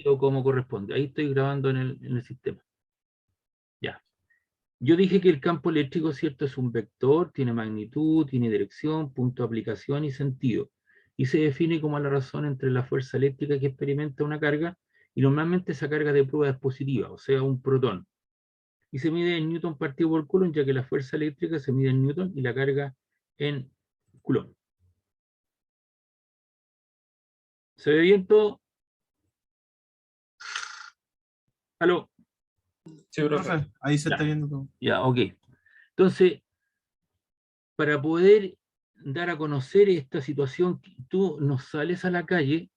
o como corresponde. Ahí estoy grabando en el sistema. Ya. Yo dije que el campo eléctrico, ¿cierto? Es un vector, tiene magnitud, tiene dirección, punto de aplicación y sentido. Y se define como la razón entre la fuerza eléctrica que experimenta una carga, y normalmente esa carga de prueba es positiva, o sea, un protón. Y se mide en Newton partido por Coulomb, ya que la fuerza eléctrica se mide en Newton y la carga en Coulomb. ¿Se ve bien todo? ¿Aló? Sí, profe, ahí se está Ya, viendo todo. ya, ok. Entonces, para poder dar a conocer esta situación, tú no sales a la calle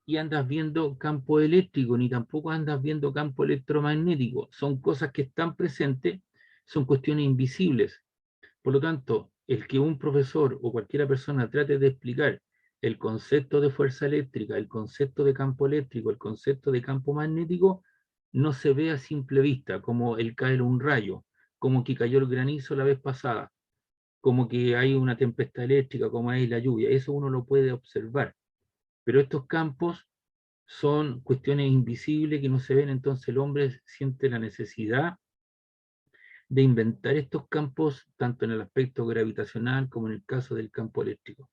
y andas viendo campo eléctrico, ni tampoco andas viendo campo electromagnético. Son cosas que están presentes, son cuestiones invisibles. Por lo tanto, el que un profesor o cualquier persona trate de explicar el concepto de fuerza eléctrica, el concepto de campo eléctrico, el concepto de campo magnético, no se ve a simple vista, como el caer un rayo, como que cayó el granizo la vez pasada, como que hay una tempestad eléctrica, como hay la lluvia. Eso uno lo puede observar. Pero estos campos son cuestiones invisibles que no se ven, entonces el hombre siente la necesidad de inventar estos campos, tanto en el aspecto gravitacional como en el caso del campo eléctrico.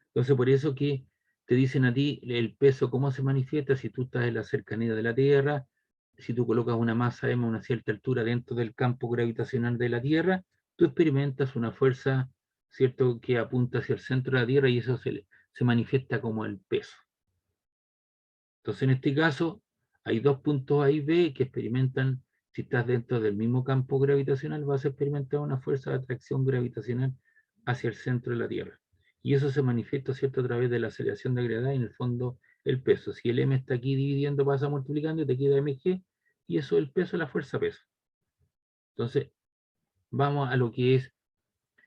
Entonces, por eso que te dicen a ti el peso, cómo se manifiesta si tú estás en la cercanía de la Tierra, si tú colocas una masa M a una cierta altura dentro del campo gravitacional de la Tierra, tú experimentas una fuerza, ¿cierto?, que apunta hacia el centro de la Tierra y eso se manifiesta como el peso. Entonces, en este caso, hay dos puntos A y B que experimentan, si estás dentro del mismo campo gravitacional, vas a experimentar una fuerza de atracción gravitacional hacia el centro de la Tierra. Y eso se manifiesta, ¿cierto?, a través de la aceleración de gravedad y en el fondo el peso. Si el M está aquí dividiendo, pasa multiplicando y te queda mg, y eso es el peso, la fuerza peso. Entonces, vamos a lo que es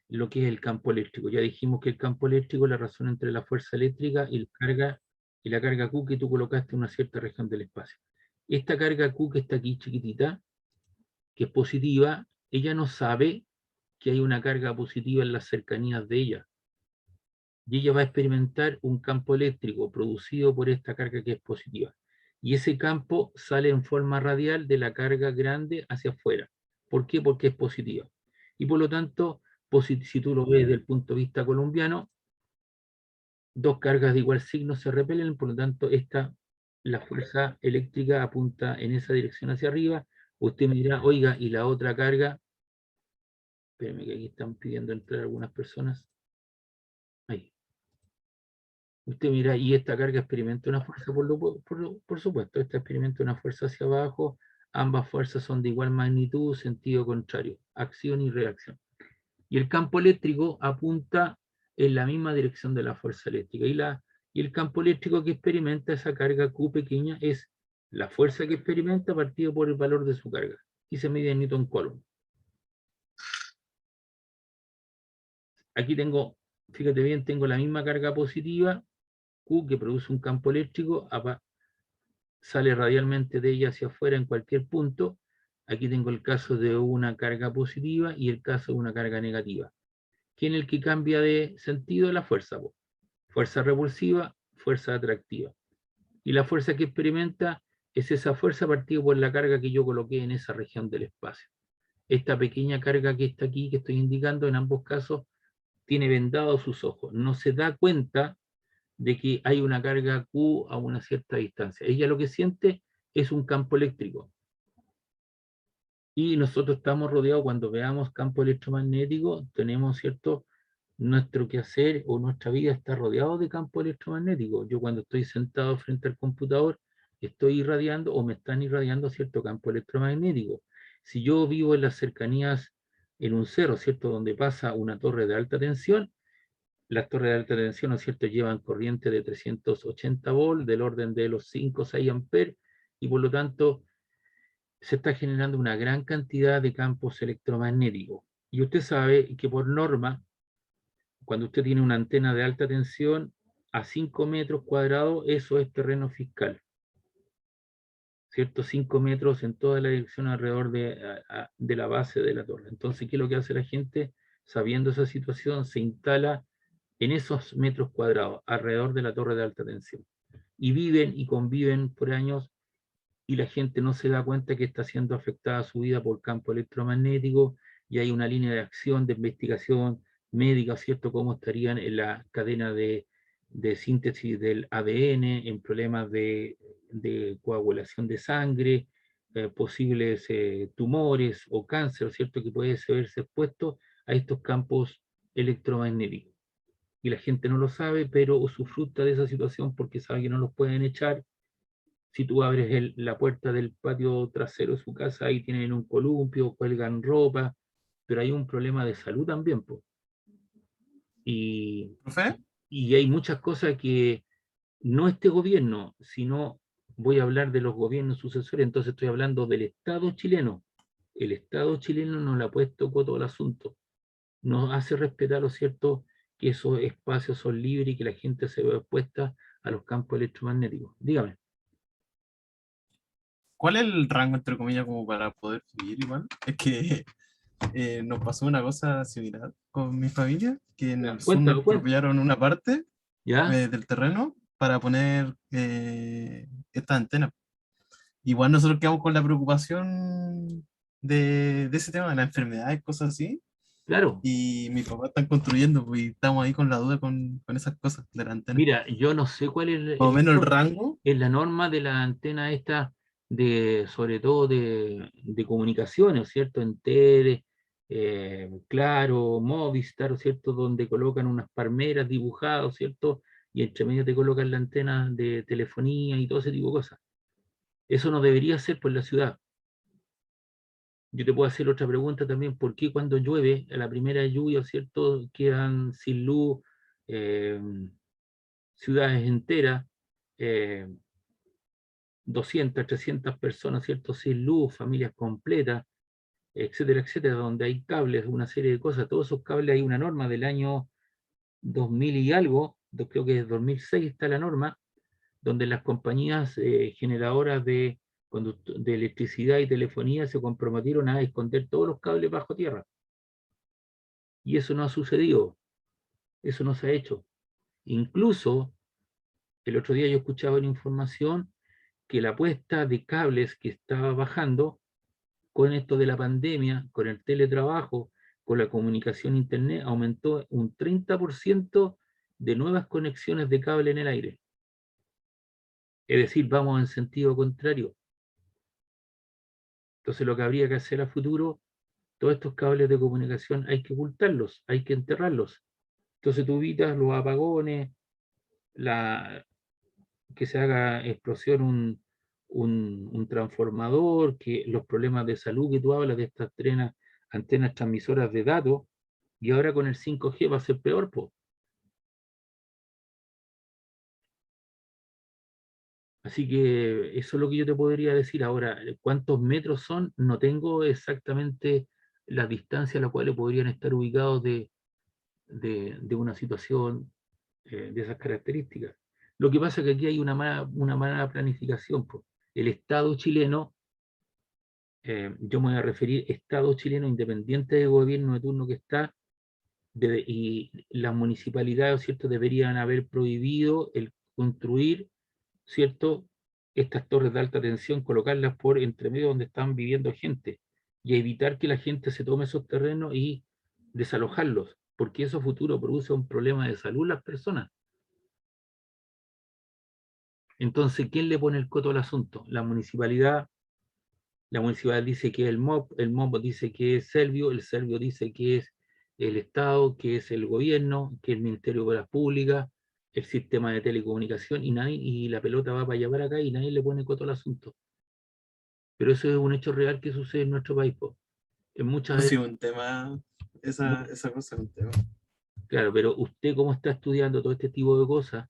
el campo eléctrico. Ya dijimos que el campo eléctrico es la razón entre la fuerza eléctrica y la carga Q que tú colocaste en una cierta región del espacio. Esta carga Q que está aquí chiquitita, que es positiva, ella no sabe que hay una carga positiva en las cercanías de ella. Y ella va a experimentar un campo eléctrico producido por esta carga que es positiva. Y ese campo sale en forma radial de la carga grande hacia afuera. ¿Por qué? Porque es positiva. Y por lo tanto, si tú lo ves desde el punto de vista colombiano, dos cargas de igual signo se repelen, por lo tanto, la fuerza eléctrica apunta en esa dirección hacia arriba. Usted me dirá, oiga, y la otra carga, espérenme que aquí están pidiendo entrar algunas personas. Ahí. Usted mira, y esta carga experimenta una fuerza, por supuesto, esta experimenta una fuerza hacia abajo, ambas fuerzas son de igual magnitud, sentido contrario, acción y reacción. Y el campo eléctrico apunta en la misma dirección de la fuerza eléctrica, y el campo eléctrico que experimenta esa carga Q pequeña es la fuerza que experimenta partido por el valor de su carga, y se mide en Newton Coulomb. Aquí tengo, fíjate bien, tengo la misma carga positiva, Q, que produce un campo eléctrico, sale radialmente de ella hacia afuera en cualquier punto. Aquí tengo el caso de una carga positiva y el caso de una carga negativa. ¿Quién es el que cambia de sentido? La fuerza. Fuerza repulsiva, fuerza atractiva. Y la fuerza que experimenta es esa fuerza partida por la carga que yo coloqué en esa región del espacio. Esta pequeña carga que está aquí, que estoy indicando, en ambos casos, tiene vendados sus ojos. No se da cuenta de que hay una carga Q a una cierta distancia. Ella lo que siente es un campo eléctrico. Y nosotros estamos rodeados, cuando veamos campo electromagnético, tenemos, ¿cierto?, nuestro quehacer o nuestra vida está rodeado de campo electromagnético. Yo cuando estoy sentado frente al computador, estoy irradiando o me están irradiando cierto campo electromagnético. Si yo vivo en las cercanías, en un cerro, ¿cierto?, donde pasa una torre de alta tensión, las torres de alta tensión, ¿no es cierto?, llevan corriente de 380 volts, del orden de los 5 o 6 amperes, y por lo tanto se está generando una gran cantidad de campos electromagnéticos. Y usted sabe que por norma, cuando usted tiene una antena de alta tensión a 5 metros cuadrados, eso es terreno fiscal, ¿cierto? 5 metros en toda la dirección alrededor de la base de la torre. Entonces, ¿qué es lo que hace la gente? Sabiendo esa situación, se instala en esos metros cuadrados, alrededor de la torre de alta tensión. Y viven y conviven por años y la gente no se da cuenta que está siendo afectada su vida por campo electromagnético, y hay una línea de acción, de investigación médica, ¿cierto? Cómo estarían en la cadena de síntesis del ADN, en problemas de coagulación de sangre, posibles tumores o cáncer, ¿cierto? Que puede verse expuesto a estos campos electromagnéticos. Y la gente no lo sabe, pero usufructa de esa situación porque sabe que no los pueden echar. Si tú abres la puerta del patio trasero de su casa, ahí tienen un columpio, cuelgan ropa, pero hay un problema de salud también, po. Y, ¿Profe? y hay muchas cosas que no este gobierno, sino voy a hablar de los gobiernos sucesores, entonces estoy hablando del Estado chileno. El Estado chileno no le ha puesto coto al asunto, nos hace respetar, ¿lo cierto?, que esos espacios son libres y que la gente se ve expuesta a los campos electromagnéticos. Dígame. ¿Cuál es el rango, entre comillas, como para poder vivir igual? Es que nos pasó una cosa similar con mi familia, que en Ya, el sur nos cuéntalo, cuéntalo. expropiaron una parte ¿Ya? del terreno para poner esta antena. Igual nosotros quedamos con la preocupación de ese tema, de las enfermedades, cosas así. Claro. Y mi papá están construyendo, pues, y estamos ahí con la duda con esas cosas de la antena. Mira, yo no sé cuál Más o menos el rango. es la norma de la antena esta, sobre todo de comunicaciones, ¿cierto? En Tele, Claro, Movistar, ¿cierto? Donde colocan unas palmeras dibujadas, ¿cierto? Y entre medio te colocan la antena de telefonía y todo ese tipo de cosas. Eso no debería ser por la ciudad. Yo te puedo hacer otra pregunta también: ¿por qué cuando llueve, a la primera lluvia, ¿cierto?, quedan sin luz eh, ciudades enteras, eh, 200, 300 personas, ¿cierto?, sin luz, familias completas, etcétera, etcétera, donde hay cables, una serie de cosas? Todos esos cables, hay una norma del año 2000 y algo, creo que es 2006 está la norma, donde las compañías generadoras de electricidad y telefonía se comprometieron a esconder todos los cables bajo tierra. Y eso no ha sucedido, eso no se ha hecho. Incluso, el otro día yo escuchaba una información que la puesta de cables que estaba bajando con esto de la pandemia, con el teletrabajo, con la comunicación internet, aumentó un 30% de nuevas conexiones de cable en el aire. Es decir, vamos en sentido contrario. Entonces lo que habría que hacer a futuro, todos estos cables de comunicación hay que ocultarlos, hay que enterrarlos. Entonces tú evitas los apagones, que se haga explosión un transformador, que los problemas de salud que tú hablas de estas antenas transmisoras de datos, y ahora con el 5G va a ser peor, po. Así que eso es lo que yo te podría decir. Ahora, ¿cuántos metros son? No tengo exactamente la distancia a la cual podrían estar ubicados de una situación de esas características. Lo que pasa es que aquí hay una mala planificación, po. El Estado chileno, yo me voy a referir Estado chileno independiente del gobierno de turno que está, y las municipalidades, ¿cierto?, deberían haber prohibido el construir, ¿cierto?, estas torres de alta tensión, colocarlas por entre medio donde están viviendo gente, y evitar que la gente se tome esos terrenos y desalojarlos, porque eso a futuro produce un problema de salud a las personas. Entonces, ¿quién le pone el coto al asunto? La municipalidad. La municipalidad dice que es el MOP dice que es Servio, el Servio dice que es el Estado, que es el gobierno, que es el Ministerio de Obras Públicas, el sistema de telecomunicación, y la pelota va para allá para acá y nadie le pone coto al asunto. Pero eso es un hecho real que sucede en nuestro país, po. En No muchas, sé, un tema, esa cosa es un tema. claro, pero usted, como está estudiando todo este tipo de cosas,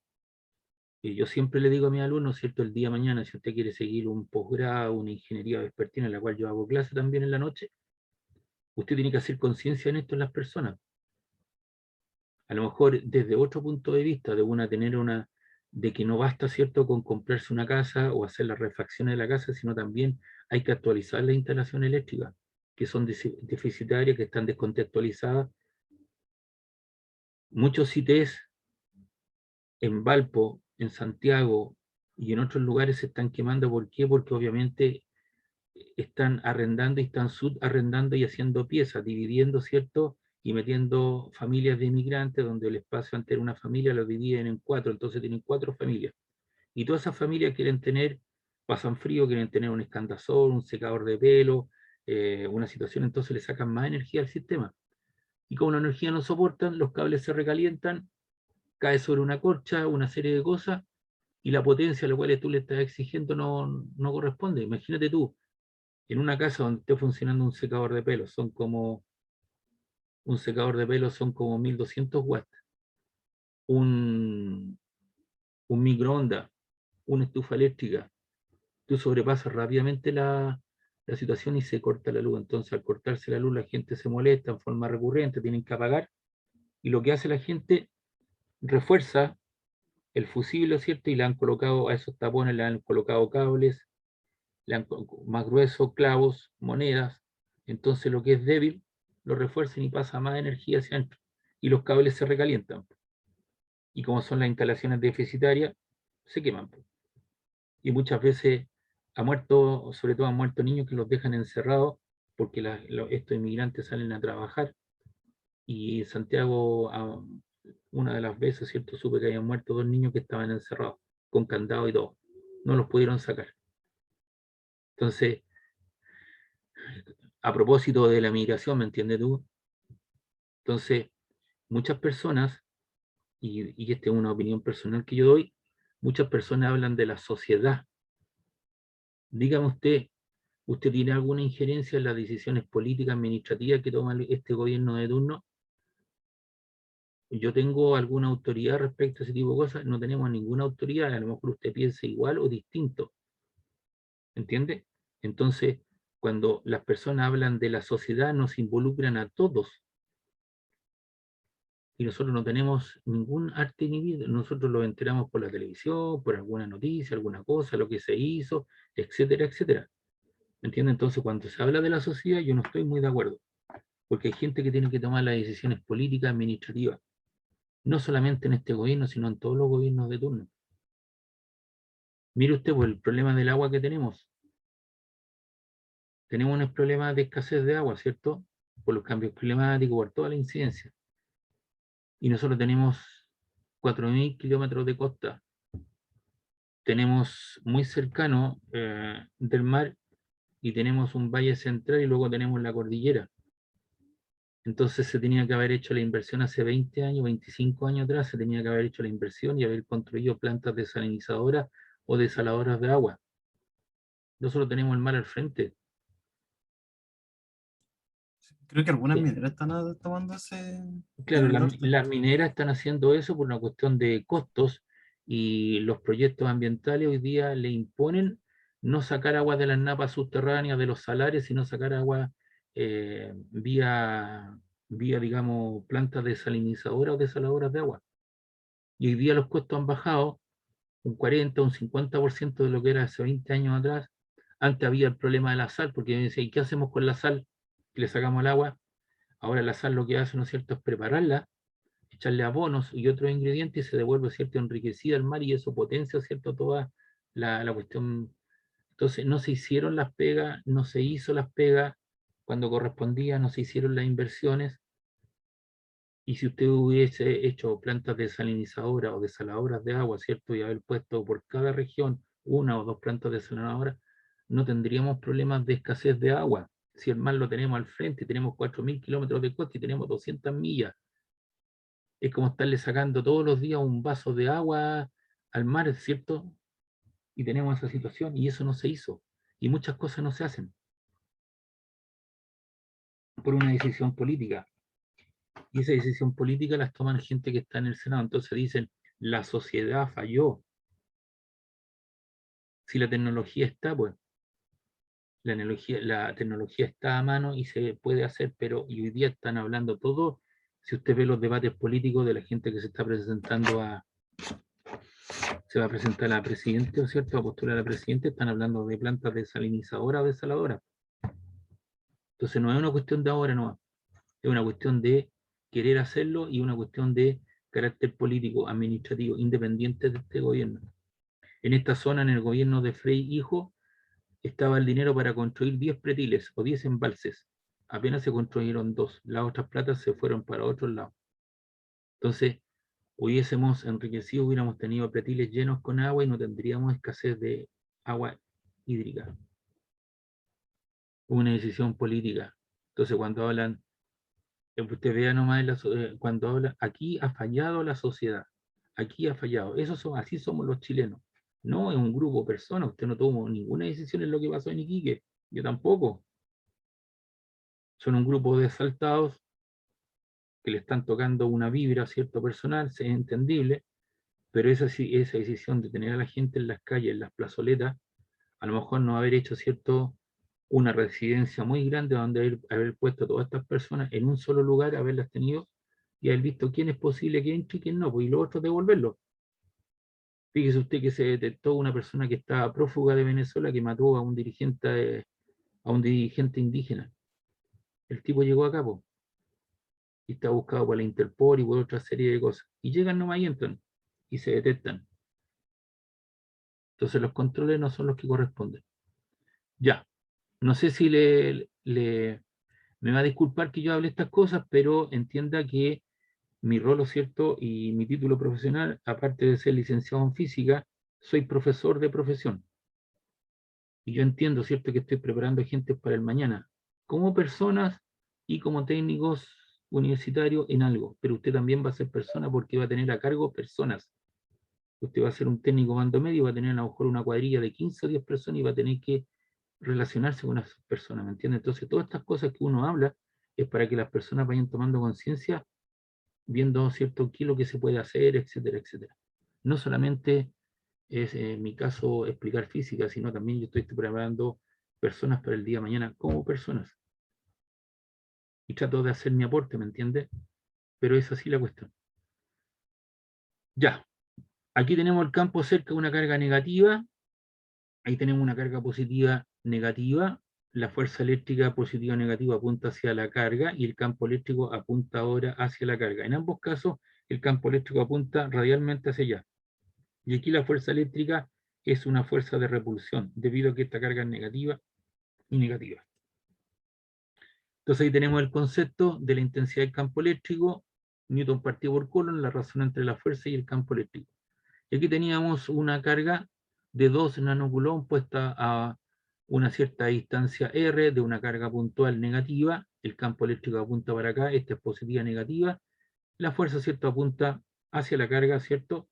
y yo siempre le digo a mis alumnos, ¿cierto?, el día de mañana, si usted quiere seguir un posgrado, una ingeniería vespertina, en la cual yo hago clase también en la noche, usted tiene que hacer conciencia en esto en las personas. A lo mejor desde otro punto de vista, de que no basta, ¿cierto?, con comprarse una casa o hacer las refacciones de la casa, sino también hay que actualizar la instalación eléctrica, que son deficitarias, que están descontextualizadas. Muchos CITES en Valpo, en Santiago, y en otros lugares se están quemando. ¿Por qué? Porque obviamente están arrendando y están subarrendando y haciendo piezas, dividiendo, ¿cierto? Y metiendo familias de inmigrantes, donde el espacio antes era una familia, lo dividen en cuatro, entonces tienen cuatro familias. Y todas esas familias quieren tener, pasan frío, quieren tener un escandazol, un secador de pelo, una situación, entonces le sacan más energía al sistema. Y como la energía no soportan, los cables se recalientan, cae sobre una corcha, una serie de cosas, y la potencia a la cual tú le estás exigiendo no corresponde. Imagínate tú, en una casa donde esté funcionando un secador de pelo, un secador de pelo son como 1200 watts, un, un microondas, una estufa eléctrica, tú sobrepasas rápidamente la situación y se corta la luz. Entonces, al cortarse la luz, la gente se molesta en forma recurrente, tienen que apagar, y lo que hace la gente, refuerza el fusible, ¿cierto? Y le han colocado a esos tapones, le han colocado cables, más gruesos, clavos, monedas. Entonces, lo que es débil, lo refuerzan y pasa más energía hacia adentro. Y los cables se recalientan. Y como son las instalaciones deficitarias, se queman. Y muchas veces ha muerto, sobre todo han muerto niños que los dejan encerrados porque estos inmigrantes salen a trabajar. Y en Santiago, una de las veces, ¿cierto? Supe que habían muerto dos niños que estaban encerrados, con candado y todo. No los pudieron sacar. Entonces, a propósito de la migración, ¿me entiendes tú? Entonces, muchas personas, y esta es una opinión personal que yo doy, muchas personas hablan de la sociedad. Dígame ¿usted tiene alguna injerencia en las decisiones políticas, administrativas que toma este gobierno de turno? ¿Yo tengo alguna autoridad respecto a ese tipo de cosas? No tenemos ninguna autoridad, a lo mejor usted piensa igual o distinto, ¿entiende? Entonces, cuando las personas hablan de la sociedad, nos involucran a todos, y nosotros no tenemos ningún arte ni vida. Nosotros lo enteramos por la televisión, por alguna noticia, alguna cosa, lo que se hizo, etcétera, etcétera. ¿Me entiende? Entonces, cuando se habla de la sociedad, yo no estoy muy de acuerdo, porque hay gente que tiene que tomar las decisiones políticas, administrativas, no solamente en este gobierno, sino en todos los gobiernos de turno. Mire usted, por el problema del agua que tenemos. Tenemos un problema de escasez de agua, ¿cierto? Por los cambios climáticos, por toda la incidencia. Y nosotros tenemos 4.000 kilómetros de costa. Tenemos muy cercano del mar, y tenemos un valle central, y luego tenemos la cordillera. Entonces se tenía que haber hecho la inversión hace 20 años, 25 años atrás, se tenía que haber hecho la inversión y haber construido plantas desalinizadoras o desaladoras de agua. Nosotros tenemos el mar al frente. Creo que algunas Eh, mineras están tomando ese en Claro, el norte. las mineras están haciendo eso por una cuestión de costos, y los proyectos ambientales hoy día le imponen no sacar agua de las napas subterráneas, de los salares, sino sacar agua vía, digamos, plantas desalinizadoras o desaladoras de agua. Y hoy día los costos han bajado un 40, un 50% de lo que era hace 20 años atrás. Antes había el problema de la sal, porque me decía, ¿y qué hacemos con la sal que le sacamos al agua? Ahora la sal lo que hace, ¿no es cierto?, es prepararla, echarle abonos y otros ingredientes, y se devuelve, ¿cierto?, enriquecida al mar, y eso potencia, ¿cierto?, toda la cuestión. Entonces no se hicieron las pegas, no se hizo las pegas cuando correspondía, no se hicieron las inversiones. Y si usted hubiese hecho plantas desalinizadoras o desaladoras de agua, ¿cierto? Y haber puesto por cada región una o dos plantas desalinadoras, no tendríamos problemas de escasez de agua. Si el mar lo tenemos al frente, tenemos 4.000 kilómetros de costa y tenemos 200 millas, es como estarle sacando todos los días un vaso de agua al mar, ¿cierto? Y tenemos esa situación, y eso no se hizo. Y muchas cosas no se hacen por una decisión política. Y esa decisión política las toman gente que está en el Senado. Entonces dicen, la sociedad falló. Si la tecnología está, pues la tecnología está a mano y se puede hacer, pero y hoy día están hablando todo. Si usted ve los debates políticos de la gente que se está presentando se va a presentar a presidente, ¿o cierto?, a postular a presidente, están hablando de plantas desalinizadoras o desaladoras. Entonces no es una cuestión de ahora, no, es una cuestión de querer hacerlo, y una cuestión de carácter político, administrativo, independiente de este gobierno. En esta zona, en el gobierno de Frei Hijo, estaba el dinero para construir 10 pretiles o 10 embalses. Apenas se construyeron 2. Las otras platas se fueron para otros lados. Entonces, hubiésemos enriquecido, hubiéramos tenido pretiles llenos con agua y no tendríamos escasez de agua hídrica. Una decisión política. Entonces, cuando hablan, usted vea nomás cuando habla, aquí ha fallado la sociedad, aquí ha fallado. Así somos los chilenos. No es un grupo de personas, usted no tomó ninguna decisión en lo que pasó en Iquique, yo tampoco. Son un grupo de asaltados que le están tocando una vibra a cierto personal, es entendible, pero esa decisión de tener a la gente en las calles, en las plazoletas, a lo mejor no haber hecho una residencia muy grande donde haber puesto a todas estas personas en un solo lugar, haberlas tenido y haber visto quién es posible que entre y quién no, pues, y lo otro devolverlo. Fíjese usted que se detectó una persona que estaba prófuga de Venezuela que mató a un dirigente indígena. El tipo llegó a cabo y está buscado por la Interpol y por otra serie de cosas. Y llegan nomás y entran y se detectan. Entonces los controles no son los que corresponden. Ya, no sé si me va a disculpar que yo hable estas cosas, pero entienda que mi rol, ¿cierto? Y mi título profesional, aparte de ser licenciado en física, soy profesor de profesión. Y yo entiendo, ¿cierto? Que estoy preparando gente para el mañana, como personas y como técnicos universitarios en algo, pero usted también va a ser persona porque va a tener a cargo personas. Usted va a ser un técnico mando medio, va a tener a lo mejor una cuadrilla de 15 o 10 personas y va a tener que relacionarse con esas personas, ¿me entiende? Entonces, todas estas cosas que uno habla es para que las personas vayan tomando conciencia, viendo, ¿cierto?, qué es lo que se puede hacer, etcétera, etcétera. No solamente es, en mi caso, explicar física, sino también yo estoy preparando personas para el día de mañana como personas. Y trato de hacer mi aporte, ¿me entiende? Pero es así la cuestión. Ya, aquí tenemos el campo cerca de una carga negativa. Ahí tenemos una carga positiva negativa, la fuerza eléctrica positiva o negativa apunta hacia la carga y el campo eléctrico apunta ahora hacia la carga. En ambos casos, el campo eléctrico apunta radialmente hacia allá. Y aquí la fuerza eléctrica es una fuerza de repulsión, debido a que esta carga es negativa y negativa. Entonces ahí tenemos el concepto de la intensidad del campo eléctrico, Newton partido por Coulomb, la razón entre la fuerza y el campo eléctrico. Y aquí teníamos una carga de 2 nanocoulomb puesta a una cierta distancia R de una carga puntual negativa, el campo eléctrico apunta para acá, esta es positiva negativa, la fuerza, ¿cierto?, apunta hacia la carga, ¿cierto?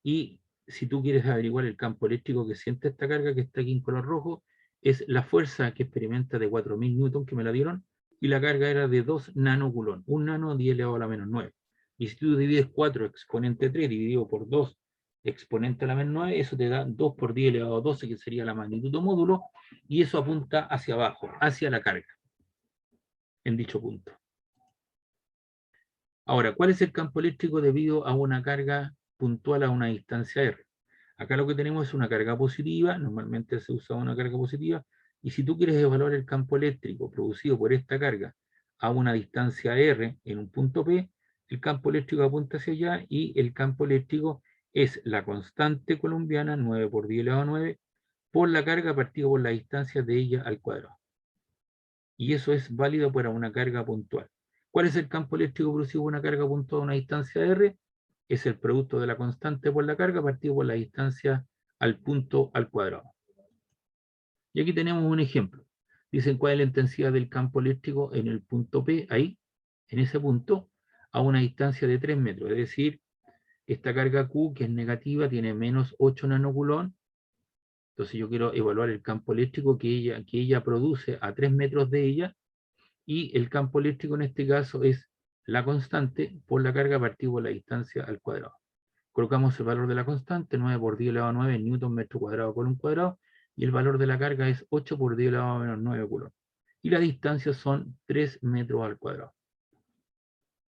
Y si tú quieres averiguar el campo eléctrico que siente esta carga, que está aquí en color rojo, es la fuerza que experimenta de 4000 newton, que me la dieron, y la carga era de 2 nanocoulomb, 1 nano 10 elevado a la menos 9. Y si tú divides 4 exponente 3 dividido por 2 exponente a la menos 9, eso te da 2 por 10 elevado a 12, que sería la magnitud de módulo, y eso apunta hacia abajo, hacia la carga, en dicho punto. Ahora, ¿cuál es el campo eléctrico debido a una carga puntual a una distancia R? Acá lo que tenemos es una carga positiva, normalmente se usa una carga positiva, y si tú quieres evaluar el campo eléctrico producido por esta carga a una distancia R en un punto P, el campo eléctrico apunta hacia allá y el campo eléctrico es la constante colombiana, 9 por 10 elevado a 9, por la carga partido por la distancia de ella al cuadrado. Y eso es válido para una carga puntual. ¿Cuál es el campo eléctrico producido por una carga puntual a una distancia R? Es el producto de la constante por la carga partido por la distancia al punto al cuadrado. Y aquí tenemos un ejemplo. Dicen cuál es la intensidad del campo eléctrico en el punto P, ahí, en ese punto, a una distancia de 3 metros. Es decir, esta carga Q, que es negativa, tiene menos 8 nanocoulomb. Entonces yo quiero evaluar el campo eléctrico que ella produce a 3 metros de ella, y el campo eléctrico en este caso es la constante por la carga partido por la distancia al cuadrado. Colocamos el valor de la constante, 9 por 10 elevado a 9 newton metro cuadrado por un cuadrado, y el valor de la carga es 8 por 10 elevado a menos 9 coulomb. Y la distancia son 3 metros al cuadrado.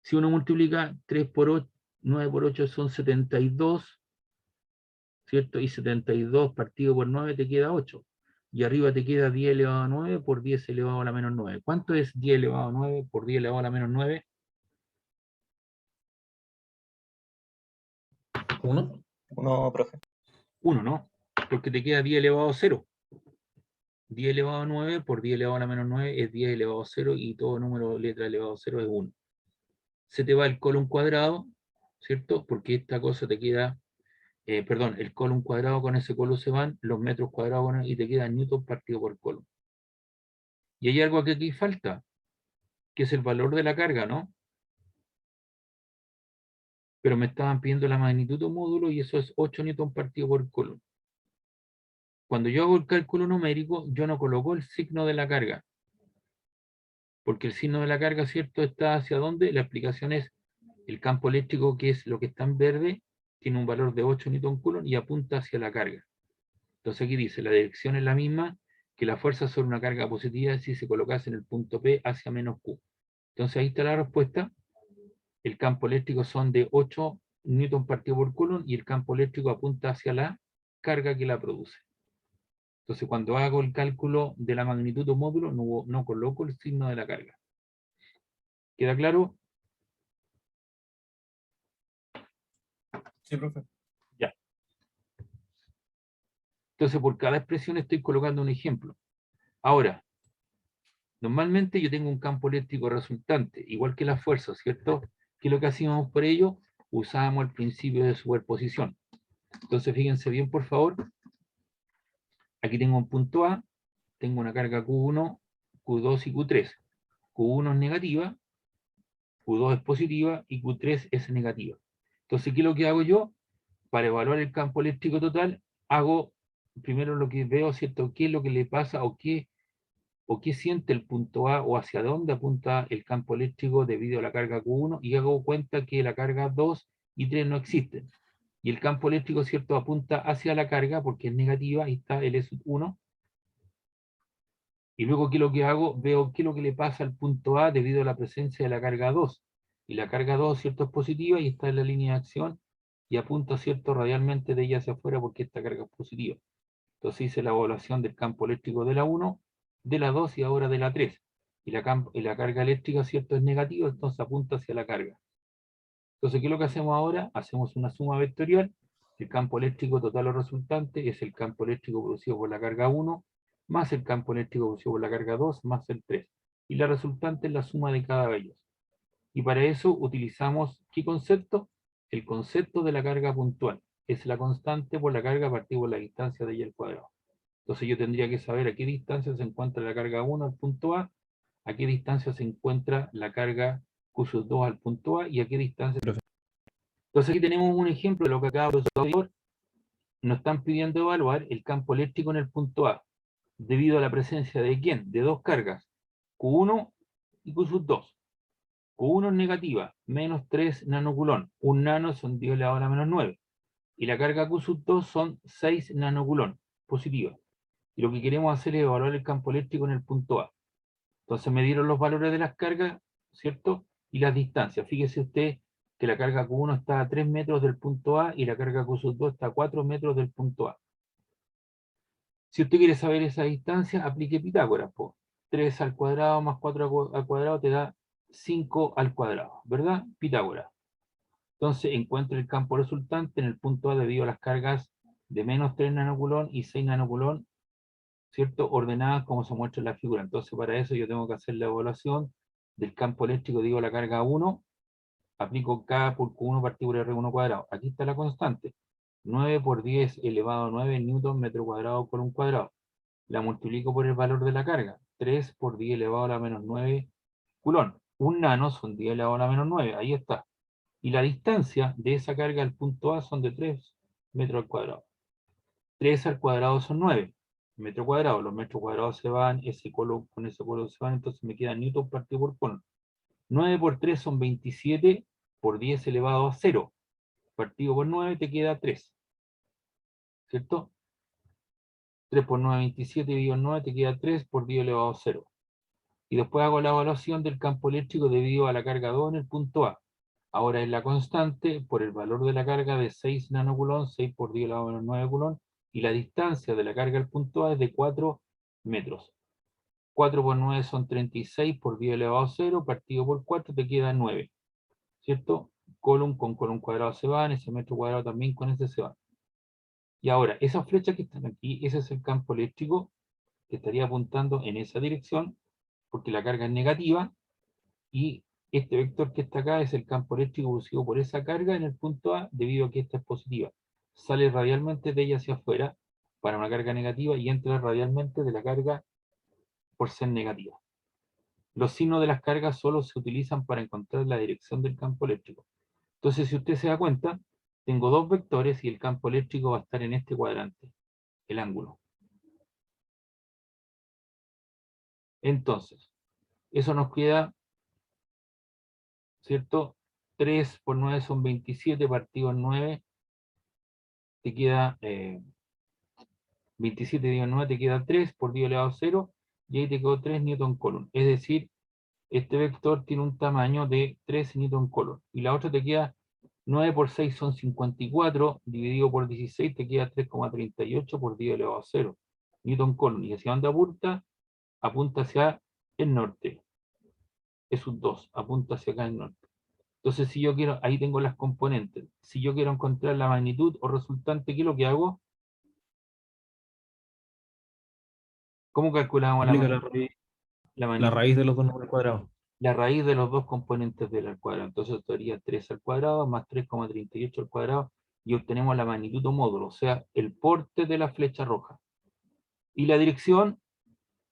Si uno multiplica 3 por 8, 9 por 8 son 72, ¿cierto? Y 72 partido por 9 te queda 8. Y arriba te queda 10 elevado a 9 por 10 elevado a la menos 9. ¿Cuánto es 10 elevado a 9 por 10 elevado a la menos 9? 1. 1, profe. 1, ¿no? porque te queda 10 elevado a 0. 10 elevado a 9 por 10 elevado a la menos 9 es 10 elevado a 0 y todo número letra elevado a 0 es 1. Se te va el colon cuadrado, ¿cierto? Porque esta cosa te queda, perdón, el colon cuadrado con ese colon se van, los metros cuadrados y te queda newton partido por colon. Y hay algo que aquí falta, que es el valor de la carga, ¿no? Pero me estaban pidiendo la magnitud de módulo y eso es 8 newton partido por colon. Cuando yo hago el cálculo numérico, yo no coloco el signo de la carga, porque el signo de la carga, ¿cierto?, está hacia dónde. La explicación es el campo eléctrico, que es lo que está en verde, tiene un valor de 8 newton coulomb y apunta hacia la carga. Entonces aquí dice, la dirección es la misma que la fuerza sobre una carga positiva si se colocase en el punto P hacia menos Q. Entonces ahí está la respuesta. El campo eléctrico son de 8 newton partido por coulomb y el campo eléctrico apunta hacia la carga que la produce. Entonces, cuando hago el cálculo de la magnitud de módulo, no coloco el signo de la carga. ¿Queda claro? Sí, profe. Ya. Entonces, por cada expresión estoy colocando un ejemplo. Ahora, normalmente yo tengo un campo eléctrico resultante, igual que la fuerza, ¿cierto? ¿Qué es lo que hacíamos por ello? Usábamos el principio de superposición. Entonces, fíjense bien, por favor. Aquí tengo un punto A, tengo una carga Q1, Q2 y Q3. Q1 es negativa, Q2 es positiva y Q3 es negativa. Entonces, ¿qué es lo que hago yo? Para evaluar el campo eléctrico total, hago primero lo que veo, ¿cierto? ¿Qué es lo que le pasa o qué siente el punto A o hacia dónde apunta el campo eléctrico debido a la carga Q1? Y hago cuenta que la carga 2 y 3 no existen. Y el campo eléctrico, ¿cierto?, apunta hacia la carga porque es negativa, ahí está el E1. Y luego, ¿qué es lo que hago? Veo qué es lo que le pasa al punto A debido a la presencia de la carga 2. Y la carga 2, ¿cierto?, es positiva y está en la línea de acción y apunta, ¿cierto?, radialmente de ella hacia afuera porque esta carga es positiva. Entonces hice la evaluación del campo eléctrico de la 1, de la 2 y ahora de la 3. Y la carga eléctrica, ¿cierto?, es negativa, entonces apunta hacia la carga. Entonces, ¿qué es lo que hacemos ahora? Hacemos una suma vectorial. El campo eléctrico total o resultante es el campo eléctrico producido por la carga 1 más el campo eléctrico producido por la carga 2 más el 3. Y la resultante es la suma de cada de ellos. Y para eso utilizamos, ¿qué concepto? El concepto de la carga puntual. Es la constante por la carga partido por la distancia de y al cuadrado. Entonces yo tendría que saber a qué distancia se encuentra la carga 1 al punto a qué distancia se encuentra la carga Q2 al punto A y a qué distancia. Entonces aquí tenemos un ejemplo de lo que acaba de decir. Nos están pidiendo evaluar el campo eléctrico en el punto A, debido a la presencia de ¿quién? De dos cargas, Q1 y Q2. Q1 es negativa, menos 3 nanoculón. Un nano son 10 elevado a la menos 9. Y la carga Q2 son 6 nanoculón, positiva. Y lo que queremos hacer es evaluar el campo eléctrico en el punto A. Entonces me dieron los valores de las cargas, ¿cierto? Y las distancias. Fíjese usted que la carga Q1 está a 3 metros del punto A y la carga Q2 está a 4 metros del punto A. Si usted quiere saber esa distancia, aplique Pitágoras. 3 al cuadrado más 4 al cuadrado te da 5 al cuadrado, ¿verdad? Pitágoras. Entonces encuentre el campo resultante en el punto A debido a las cargas de menos 3 nanoculón y 6 nanoculón, ¿cierto?, ordenadas como se muestra en la figura. Entonces para eso yo tengo que hacer la evaluación del campo eléctrico, digo la carga 1, aplico K por Q1 partido por R1 cuadrado. Aquí está la constante. 9 por 10 elevado a 9 newton metro cuadrado por un cuadrado. La multiplico por el valor de la carga. 3 por 10 elevado a la menos 9 culón. Un nano son 10 elevado a la menos 9. Ahí está. Y la distancia de esa carga al punto A son de 3 metros al cuadrado. 3 al cuadrado son 9 metros cuadrados. Los metros cuadrados se van, ese colon con ese colon se van, entonces me queda newton partido por colon. 9 por 3 son 27 por 10 elevado a 0. Partido por 9 te queda 3. ¿Cierto? 3 por 9, 27 dividido 9 te queda 3 por 10 elevado a 0. Y después hago la evaluación del campo eléctrico debido a la carga 2 en el punto A. Ahora es la constante por el valor de la carga de 6 nanoculón, 6 por 10 elevado a menos 9 culón, y la distancia de la carga al punto A es de 4 metros. 4 por 9 son 36 por 10 elevado a 0, partido por 4 te queda 9. ¿Cierto? Column con column cuadrado se van, ese metro cuadrado también con ese se va. Y ahora, esas flechas que están aquí, ese es el campo eléctrico que estaría apuntando en esa dirección, porque la carga es negativa, y este vector que está acá es el campo eléctrico producido por esa carga en el punto A, debido a que esta es positiva. Sale radialmente de ella hacia afuera para una carga negativa y entra radialmente de la carga por ser negativa. Los signos de las cargas solo se utilizan para encontrar la dirección del campo eléctrico. Entonces, si usted se da cuenta, tengo dos vectores y el campo eléctrico va a estar en este cuadrante, el ángulo. Entonces, eso nos queda, ¿cierto? 3 por 9 son 27, partido en 9, te queda 27 dividido en 9, te queda 3 por 10 elevado a 0, y ahí te quedó 3 newton coulomb. Es decir, este vector tiene un tamaño de 3 newton coulomb. Y la otra te queda 9 por 6 son 54, dividido por 16 te queda 3,38 por 10 elevado a 0 newton coulomb. Y hacia dónde apunta? Apunta hacia el norte. Es un 2, apunta hacia acá el norte. Entonces, si yo quiero, ahí tengo las componentes. Si yo quiero encontrar la magnitud o resultante, ¿qué es lo que hago? ¿Cómo calculamos Aplica la la magnitud? raíz de los dos números cuadrados. La raíz de los dos componentes del al cuadrado. Entonces, esto sería 3 al cuadrado más 3,38 al cuadrado, y obtenemos la magnitud o módulo, o sea, el porte de la flecha roja. Y la dirección,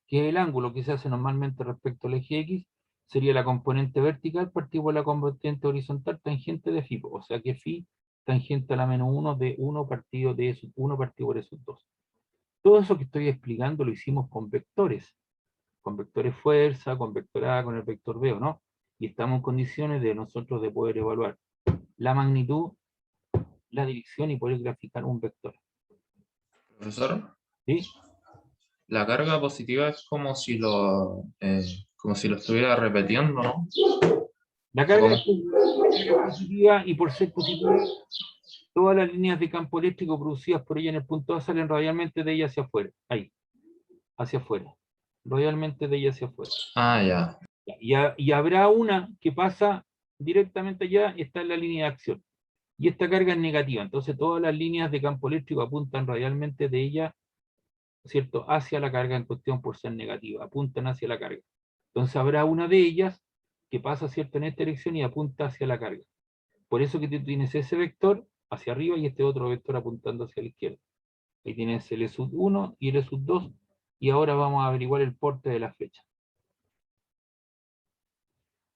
que es el ángulo que se hace normalmente respecto al eje X, sería la componente vertical partido por la componente horizontal tangente de phi, o sea que phi tangente a la menos 1 de 1 partido de 1 partido por esos 2. Todo eso que estoy explicando lo hicimos con vectores fuerza, con vector A, con el vector B, ¿o no? Y estamos en condiciones de nosotros de poder evaluar la magnitud, la dirección y poder graficar un vector. Profesor, ¿Sí? la carga positiva es como si lo estuviera repitiendo, ¿no? La ¿O carga cómo? es positiva, y por ser positiva, todas las líneas de campo eléctrico producidas por ella en el punto A salen radialmente de ella hacia afuera. Ahí, hacia afuera. Radialmente de ella hacia afuera. Ah, ya. Y habrá una que pasa directamente allá, está en la línea de acción. Y esta carga es negativa. Entonces todas las líneas de campo eléctrico apuntan radialmente de ella, ¿cierto?, hacia la carga en cuestión por ser negativa. Apuntan hacia la carga. Entonces habrá una de ellas que pasa, ¿cierto?, en esta dirección y apunta hacia la carga. Por eso que tú tienes ese vector hacia arriba y este otro vector apuntando hacia la izquierda. Ahí tienes el E sub 1 y el E sub 2, y ahora vamos a averiguar el porte de la flecha.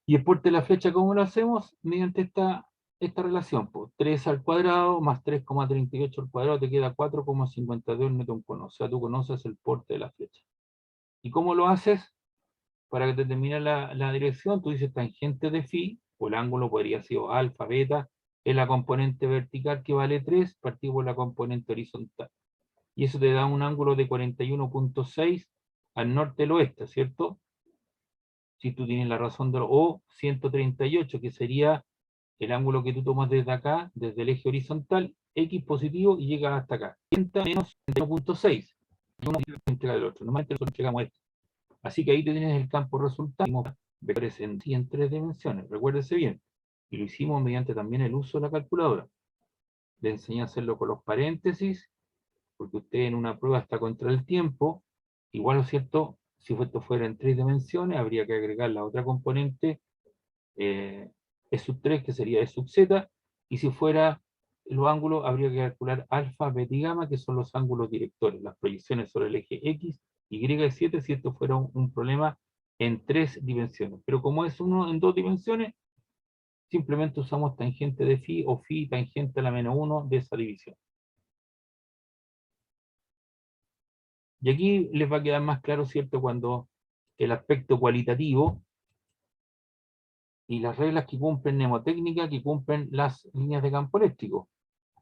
Y el porte de la flecha, ¿cómo lo hacemos? Mediante esta relación, pues 3 al cuadrado más 3,38 al cuadrado te queda 4,52 newton coulomb. O sea, tú conoces el porte de la flecha. ¿Y cómo lo haces? Para que te determine la dirección, tú dices tangente de phi, o el ángulo podría ser alfa, beta, es la componente vertical que vale 3, partido por la componente horizontal. Y eso te da un ángulo de 41,6 al norte del oeste, ¿cierto? Si tú tienes la razón de o 138, que sería el ángulo que tú tomas desde acá, desde el eje horizontal, X positivo, y llegas hasta acá. 30 menos 31,6. Uno entrega el otro. Normalmente nosotros entregamos esto. Así que ahí te tienes el campo resultado. Vectores en 3 dimensiones. Recuérdese bien. Y lo hicimos mediante también el uso de la calculadora. Le enseñé a hacerlo con los paréntesis, porque usted en una prueba está contra el tiempo. Igual, ¿no es cierto? Si esto fuera en 3 dimensiones, habría que agregar la otra componente, E sub 3, que sería E sub z, y si fuera los ángulos, habría que calcular alfa, beta y gamma, que son los ángulos directores, las proyecciones sobre el eje X, Y y Z, si esto fuera un problema en 3 dimensiones. Pero como es uno en 2 dimensiones, simplemente usamos tangente de phi o phi tangente a la menos 1 de esa división. Y aquí les va a quedar más claro, ¿cierto?, cuando el aspecto cualitativo y las reglas que cumplen mnemotécnica, que cumplen las líneas de campo eléctrico.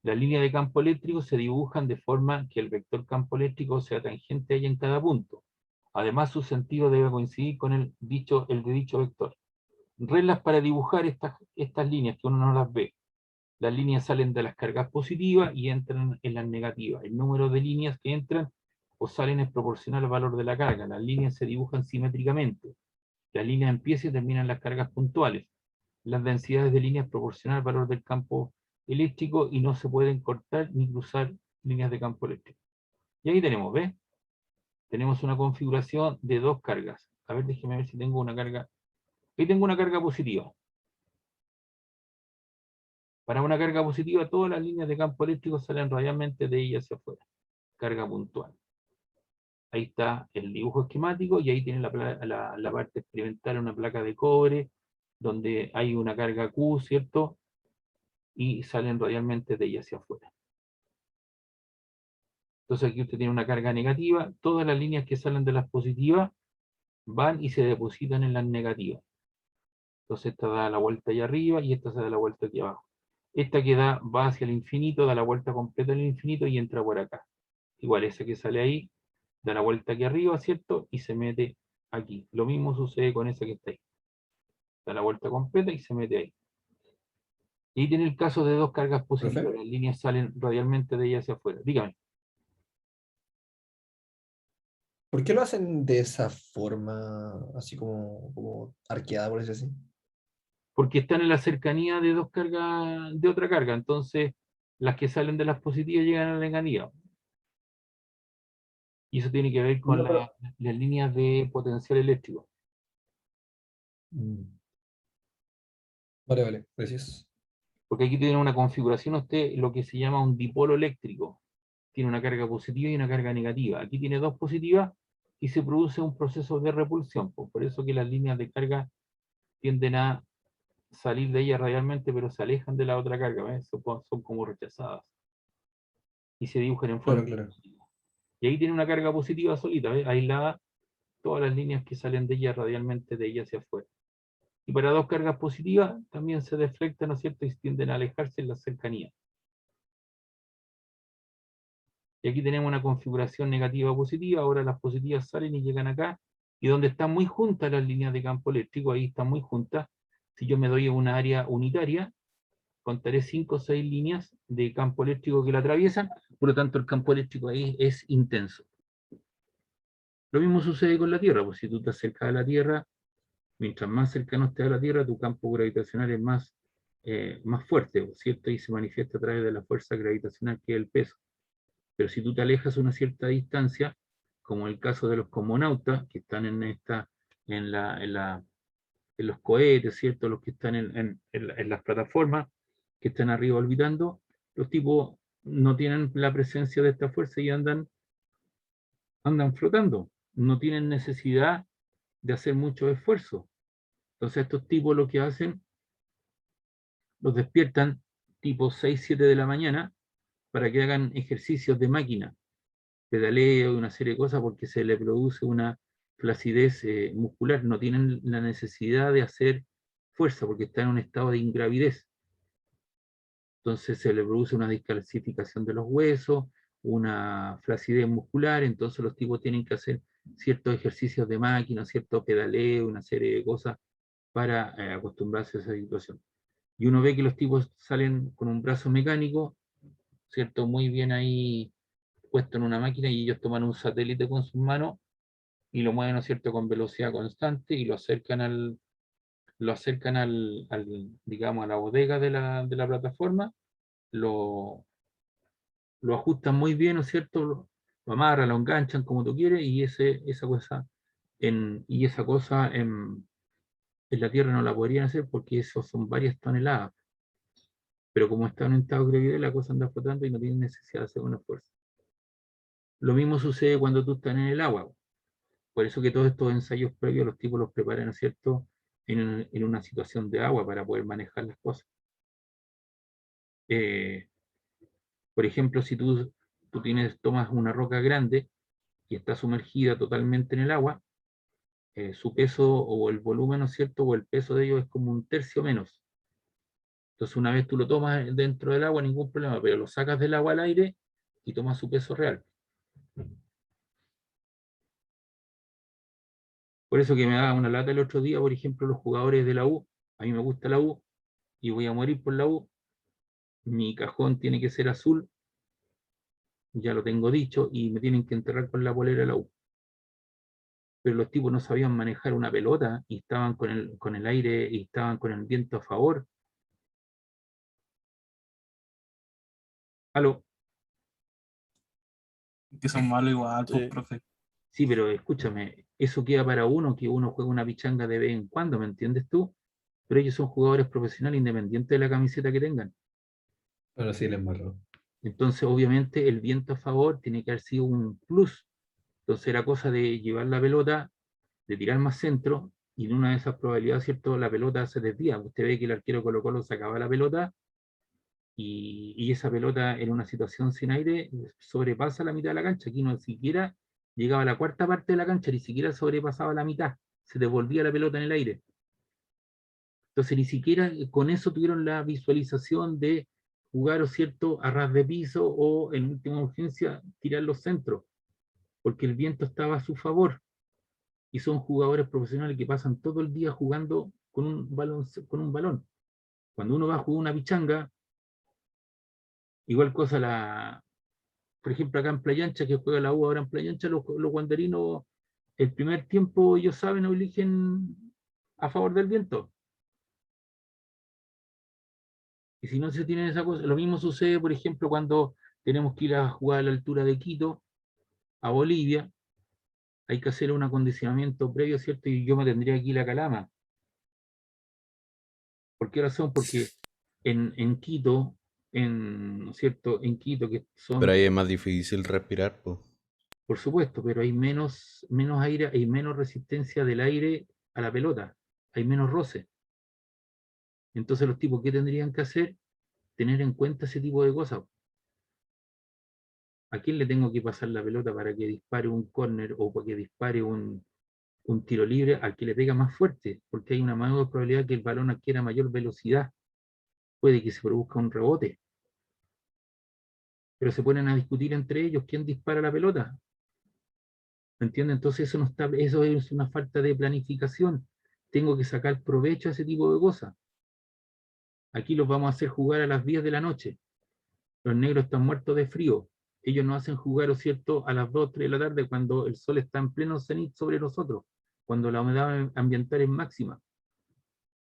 Las líneas de campo eléctrico se dibujan de forma que el vector campo eléctrico sea tangente a ella en cada punto. Además, su sentido debe coincidir con el de dicho vector. Reglas para dibujar estas líneas que uno no las ve. Las líneas salen de las cargas positivas y entran en las negativas. El número de líneas que entran o salen es proporcional al valor de la carga. Las líneas se dibujan simétricamente. Las líneas empiezan y terminan las cargas puntuales. Las densidades de líneas proporcionan al valor del campo eléctrico y no se pueden cortar ni cruzar líneas de campo eléctrico. Y ahí tenemos, ¿ves? Tenemos una configuración de dos cargas. A ver, déjeme ver si tengo una carga. Ahí tengo una carga positiva. Para una carga positiva, todas las líneas de campo eléctrico salen radialmente de ella hacia afuera. Carga puntual. Ahí está el dibujo esquemático y ahí tiene la parte experimental, una placa de cobre, donde hay una carga Q, ¿cierto? Y salen radialmente de ella hacia afuera. Entonces aquí usted tiene una carga negativa, todas las líneas que salen de las positivas van y se depositan en las negativas. Entonces esta da la vuelta allá arriba y esta se da la vuelta aquí abajo. Esta que va hacia el infinito, da la vuelta completa al infinito y entra por acá. Igual esa que sale ahí, da la vuelta aquí arriba, ¿cierto? Y se mete aquí. Lo mismo sucede con esa que está ahí. Da la vuelta completa y se mete ahí. Y ahí tiene el caso de dos cargas positivas. ¿Profe? Las líneas salen radialmente de ella hacia afuera. Dígame. ¿Por qué lo hacen de esa forma, así como arqueada, por decirlo así? Porque están en la cercanía de dos cargas, de otra carga. Entonces, las que salen de las positivas llegan a la negativa. Y eso tiene que ver con No, pero... las líneas de potencial eléctrico. Mm. Vale, vale, gracias. Porque aquí tiene una configuración usted, lo que se llama un dipolo eléctrico. Tiene una carga positiva y una carga negativa. Aquí tiene dos positivas y se produce un proceso de repulsión. Por eso que las líneas de carga tienden a salir de ella radialmente, pero se alejan de la otra carga. ¿Ves? Son como rechazadas. Y se dibujan en Claro, forma claro. positiva. Y ahí tiene una carga positiva solita, ¿ves? Aislada todas las líneas que salen de ella radialmente de ella hacia afuera. Y para dos cargas positivas también se deflectan, ¿no es cierto? Y tienden a alejarse en la cercanía. Y aquí tenemos una configuración negativa positiva, ahora las positivas salen y llegan acá, y donde están muy juntas las líneas de campo eléctrico, ahí están muy juntas. Si yo me doy una área unitaria, contaré 5 o 6 líneas de campo eléctrico que la atraviesan, por lo tanto el campo eléctrico ahí es intenso. Lo mismo sucede con la Tierra, pues si tú te acercas a la Tierra, mientras más cercano estés a la Tierra, tu campo gravitacional es más fuerte, ¿cierto? Y se manifiesta a través de la fuerza gravitacional que es el peso. Pero si tú te alejas una cierta distancia, como el caso de los cosmonautas, que están en, la, en, la, en los cohetes, ¿cierto? Los que están en las plataformas, que están arriba orbitando, los tipos no tienen la presencia de esta fuerza y andan flotando. No tienen necesidad de hacer mucho esfuerzo. Entonces estos tipos lo que hacen, los despiertan tipo 6, 7 de la mañana para que hagan ejercicios de máquina, pedaleo y una serie de cosas porque se le produce una flacidez muscular, no tienen la necesidad de hacer fuerza porque están en un estado de ingravidez. Entonces se le produce una descalcificación de los huesos, una flacidez muscular, entonces los tipos tienen que hacer ciertos ejercicios de máquina, cierto pedaleo, una serie de cosas para acostumbrarse a esa situación. Y uno ve que los tipos salen con un brazo mecánico, ¿cierto? Muy bien ahí puesto en una máquina y ellos toman un satélite con sus manos y lo mueven, ¿no es cierto?, con velocidad constante y digamos, a la bodega de la plataforma, lo, lo ajustan muy bien, ¿no es cierto?, lo amarran, lo enganchan como tú quieres y esa cosa en la Tierra no la podrían hacer porque eso son varias toneladas. Pero como está en un estado de gravedad, la cosa anda flotando y no tiene necesidad de hacer un esfuerzo. Lo mismo sucede cuando tú estás en el agua. Por eso que todos estos ensayos previos los tipos los preparan, ¿no es cierto?, en una situación de agua para poder manejar las cosas. Eh, por ejemplo, si tú tomas una roca grande y está sumergida totalmente en el agua, su peso o el volumen, ¿no es cierto?, o el peso de ello es como un tercio menos. Entonces, una vez tú lo tomas dentro del agua, ningún problema, pero lo sacas del agua al aire y tomas su peso real. Por eso que me da una lata el otro día, por ejemplo, los jugadores de la U, a mí me gusta la U y voy a morir por la U, mi cajón tiene que ser azul, ya lo tengo dicho, y me tienen que enterrar con la polera de la U. Pero los tipos no sabían manejar una pelota y estaban con el aire y estaban con el viento a favor. ¿Aló? Que son malos igual, pues, Sí. profe. Sí, pero escúchame, eso queda para uno, que uno juega una pichanga de vez en cuando, ¿me entiendes tú? Pero ellos son jugadores profesionales independientes de la camiseta que tengan. Bueno, sí, le embarró. Entonces, obviamente, el viento a favor tiene que haber sido un plus. Entonces, era cosa de llevar la pelota, de tirar más centro, y en una de esas probabilidades, ¿cierto? La pelota se desvía. Usted ve que el arquero Colo-Colo sacaba la pelota y esa pelota en una situación sin aire sobrepasa la mitad de la cancha. Aquí no siquiera llegaba a la cuarta parte de la cancha, ni siquiera sobrepasaba la mitad. Se devolvía la pelota en el aire. Entonces, ni siquiera con eso tuvieron la visualización de jugar, o cierto, a ras de piso o en última urgencia tirar los centros, porque el viento estaba a su favor y son jugadores profesionales que pasan todo el día jugando con un balón, con un balón. Cuando uno va a jugar una pichanga, igual cosa por ejemplo, acá en Playa Ancha, que juega la U ahora en Playa Ancha, los guanderinos, el primer tiempo, ellos saben o eligen a favor del viento. Y si no se tiene esa cosa, lo mismo sucede, por ejemplo, cuando tenemos que ir a jugar a la altura de Quito, a Bolivia, hay que hacer un acondicionamiento previo, ¿cierto? Y yo me tendría que ir a Calama. ¿Por qué razón? Porque en Quito, ¿no es cierto? En Quito, que Pero son, ahí es más difícil respirar, pues. por supuesto, pero hay menos aire, hay menos resistencia del aire a la pelota, hay menos roce. Entonces los tipos, ¿qué tendrían que hacer? Tener en cuenta ese tipo de cosas. ¿A quién le tengo que pasar la pelota para que dispare un córner o para que dispare un tiro libre? Al que le pega más fuerte, porque hay una mayor probabilidad que el balón adquiera mayor velocidad. Puede que se produzca un rebote. Pero se ponen a discutir entre ellos quién dispara la pelota. ¿Me entiendes? Entonces eso no está, eso es una falta de planificación. Tengo que sacar provecho a ese tipo de cosas. Aquí los vamos a hacer jugar a las 10 de la noche. Los negros están muertos de frío. Ellos nos hacen jugar, ¿o cierto?, a las 2, 3 de la tarde cuando el sol está en pleno cenit sobre nosotros, cuando la humedad ambiental es máxima.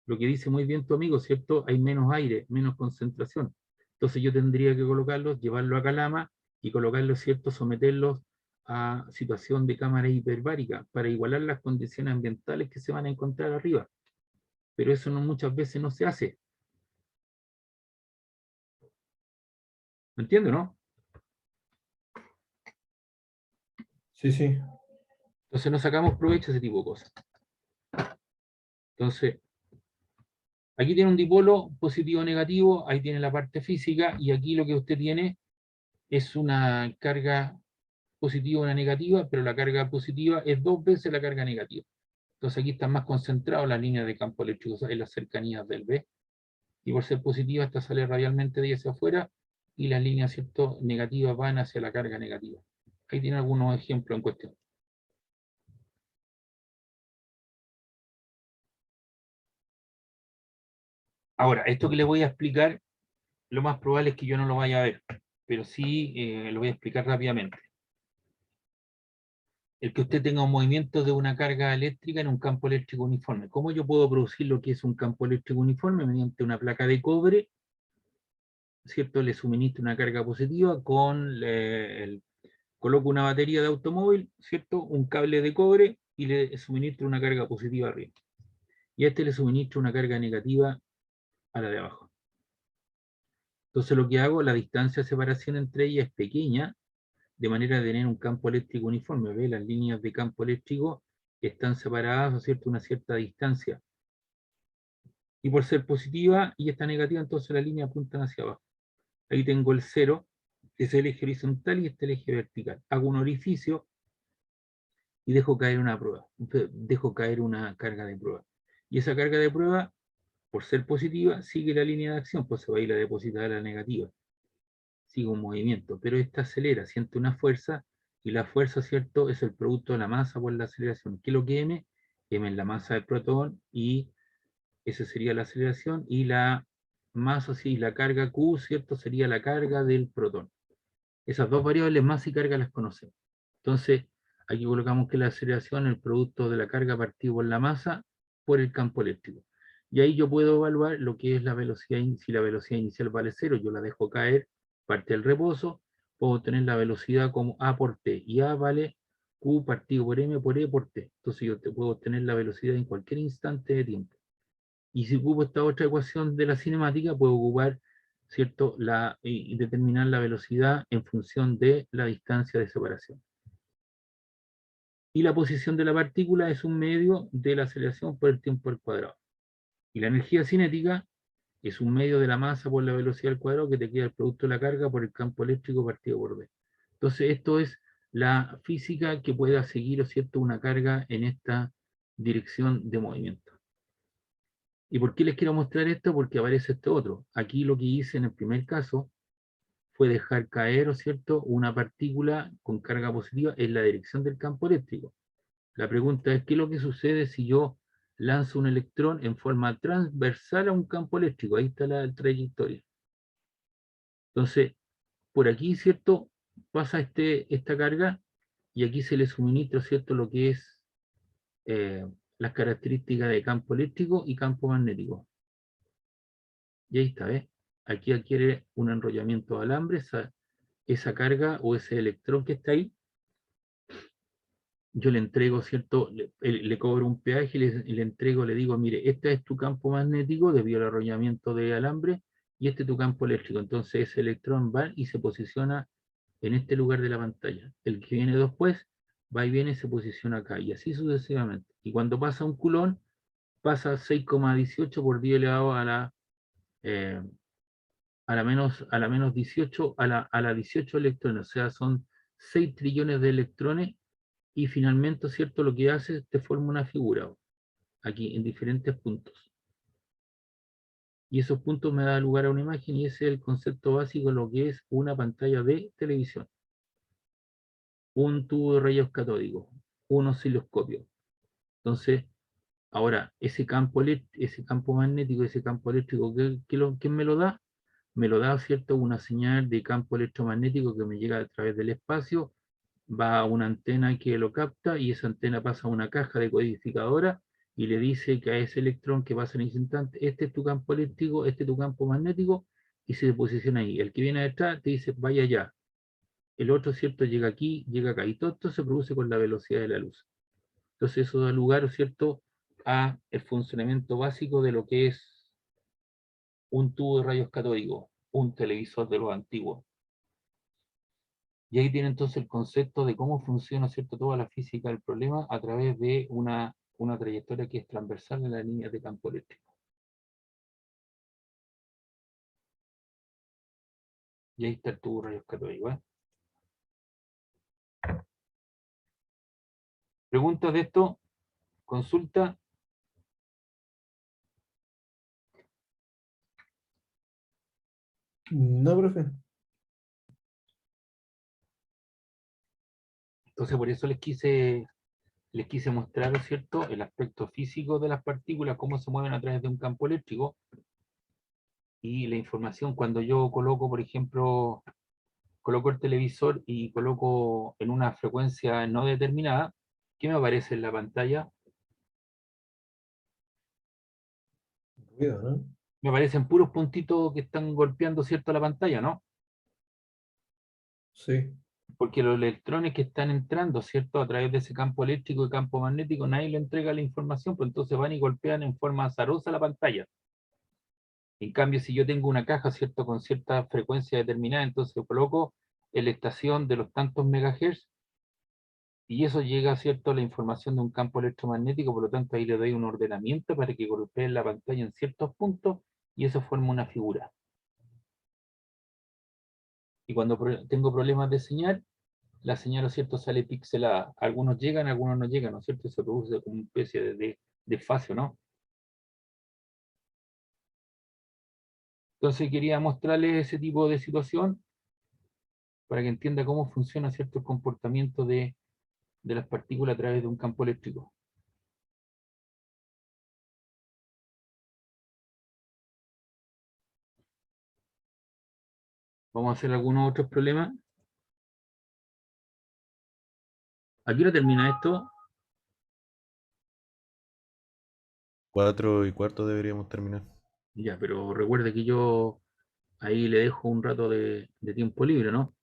Lo que dice muy bien tu amigo, ¿cierto? Hay menos aire, menos concentración. Entonces yo tendría que colocarlos, llevarlo a Calama y colocarlos, ¿cierto? Someterlos a situación de cámara hiperbárica para igualar las condiciones ambientales que se van a encontrar arriba. Pero eso no, muchas veces no se hace. ¿Me entiendes, no? Sí, sí. Entonces no sacamos provecho de ese tipo de cosas. Entonces, aquí tiene un dipolo positivo o negativo, ahí tiene la parte física, y aquí lo que usted tiene es una carga positiva o una negativa, pero la carga positiva es 2 veces la carga negativa. Entonces aquí están más concentradas las líneas de campo eléctrico en las cercanías del B, y por ser positiva esta sale radialmente de ahí hacia afuera, y las líneas, ¿cierto?, negativas van hacia la carga negativa. Ahí tiene algunos ejemplos en cuestión. Ahora, esto que le voy a explicar, lo más probable es que yo no lo vaya a ver, pero sí lo voy a explicar rápidamente. El que usted tenga un movimiento de una carga eléctrica en un campo eléctrico uniforme. ¿Cómo yo puedo producir lo que es un campo eléctrico uniforme? Mediante una placa de cobre, ¿cierto? Le suministro una carga positiva coloco una batería de automóvil, ¿cierto? Un cable de cobre y le suministro una carga positiva arriba. Y a este le suministro una carga negativa a la de abajo. Entonces lo que hago, la distancia de separación entre ellas es pequeña, de manera de tener un campo eléctrico uniforme. ¿Ve? Las líneas de campo eléctrico están separadas a una cierta distancia. Y por ser positiva y esta negativa, entonces las líneas apuntan hacia abajo. Ahí tengo el 0, que es el eje horizontal, y este el eje vertical. Hago un orificio y dejo caer una prueba. Dejo caer una carga de prueba. Y esa carga de prueba, por ser positiva, sigue la línea de acción, pues se va a ir a depositar a la negativa. Sigue un movimiento, pero esta acelera, siente una fuerza, y la fuerza, ¿cierto?, es el producto de la masa por la aceleración. ¿Qué es lo que M? M es la masa del protón, y esa sería la aceleración, y la masa, sí, la carga Q, ¿cierto?, sería la carga del protón. Esas dos variables, masa y carga, las conocemos. Entonces, aquí colocamos que la aceleración es el producto de la carga partido por la masa por el campo eléctrico. Y ahí yo puedo evaluar lo que es la velocidad, si la velocidad inicial vale 0, yo la dejo caer, parte del reposo, puedo obtener la velocidad como A por T, y A vale Q partido por M por E por T. Entonces yo te puedo obtener la velocidad en cualquier instante de tiempo. Y si ocupo esta otra ecuación de la cinemática, puedo ocupar, ¿cierto?, y determinar la velocidad en función de la distancia de separación. Y la posición de la partícula es un medio de la aceleración por el tiempo al cuadrado. Y la energía cinética es un medio de la masa por la velocidad al cuadrado que te queda el producto de la carga por el campo eléctrico partido por B. Entonces esto es la física que pueda seguir, ¿cierto?, una carga en esta dirección de movimiento. ¿Y por qué les quiero mostrar esto? Porque aparece este otro. Aquí lo que hice en el primer caso fue dejar caer, ¿cierto?, una partícula con carga positiva en la dirección del campo eléctrico. La pregunta es, ¿qué es lo que sucede si yo lanzo un electrón en forma transversal a un campo eléctrico? Ahí está la trayectoria. Entonces, por aquí, ¿cierto?, pasa esta carga y aquí se le suministra, ¿cierto?, lo que es las características de campo eléctrico y campo magnético. Y ahí está, ¿ves? Aquí adquiere un enrollamiento de alambre, esa carga o ese electrón que está ahí, yo le entrego, ¿cierto? Le cobro un peaje y le entrego, le digo, mire, este es tu campo magnético debido al enrollamiento de alambre y este es tu campo eléctrico. Entonces ese electrón va y se posiciona en este lugar de la pantalla. El que viene después va y viene y se posiciona acá y así sucesivamente. Y cuando pasa un culón, pasa 6,18 por 10 elevado eh, a la menos 18, a la 18 electrones, o sea, son 6 trillones de electrones y finalmente, ¿cierto? Lo que hace es te forma una figura aquí en diferentes puntos. Y esos puntos me dan lugar a una imagen y ese es el concepto básico de lo que es una pantalla de televisión. Un tubo de rayos catódicos, un osciloscopio. Entonces, ahora, ese campo magnético, ese campo eléctrico, ¿quién me lo da? Me lo da, ¿cierto?, una señal de campo electromagnético que me llega a través del espacio, va a una antena que lo capta y esa antena pasa a una caja decodificadora y le dice que a ese electrón que pasa en ese instante, este es tu campo eléctrico, este es tu campo magnético, y se posiciona ahí. El que viene detrás te dice, vaya allá. El otro, ¿cierto?, llega aquí, llega acá. Y todo esto se produce con la velocidad de la luz. Entonces eso da lugar, ¿cierto?, a el funcionamiento básico de lo que es un tubo de rayos catódicos, un televisor de los antiguos. Y ahí tiene entonces el concepto de cómo funciona, ¿cierto?, toda la física del problema a través de una trayectoria que es transversal en las líneas de campo eléctrico. Y ahí está el tubo de rayos catódicos. ¿Preguntas de esto? ¿Consulta? No, profe. Entonces por eso les quise mostrar, ¿cierto?, el aspecto físico de las partículas, cómo se mueven a través de un campo eléctrico, y la información cuando yo coloco, por ejemplo, coloco el televisor y coloco en una frecuencia no determinada, ¿qué me aparece en la pantalla? Ruido, ¿no? Me aparecen puros puntitos que están golpeando, ¿cierto?, la pantalla, ¿no? Sí. Porque los electrones que están entrando, ¿cierto?, a través de ese campo eléctrico y campo magnético, nadie le entrega la información, pues entonces van y golpean en forma azarosa la pantalla. En cambio, si yo tengo una caja, ¿cierto?, con cierta frecuencia determinada, entonces coloco en la estación de los tantos megahertz, y eso llega, ¿cierto?, a la información de un campo electromagnético, por lo tanto ahí le doy un ordenamiento para que golpee la pantalla en ciertos puntos, y eso forma una figura. Y cuando tengo problemas de señal, la señal, ¿no es cierto?, sale pixelada. Algunos llegan, algunos no llegan, ¿no es cierto? Y se produce como una especie de desfase, ¿no? Entonces quería mostrarles ese tipo de situación para que entienda cómo funciona, ¿cierto?, el comportamiento de las partículas a través de un campo eléctrico. Vamos a hacer algunos otros problemas. ¿A qué hora termina esto? 4:15 deberíamos terminar. Ya, pero recuerde que yo ahí le dejo un rato de tiempo libre, ¿no?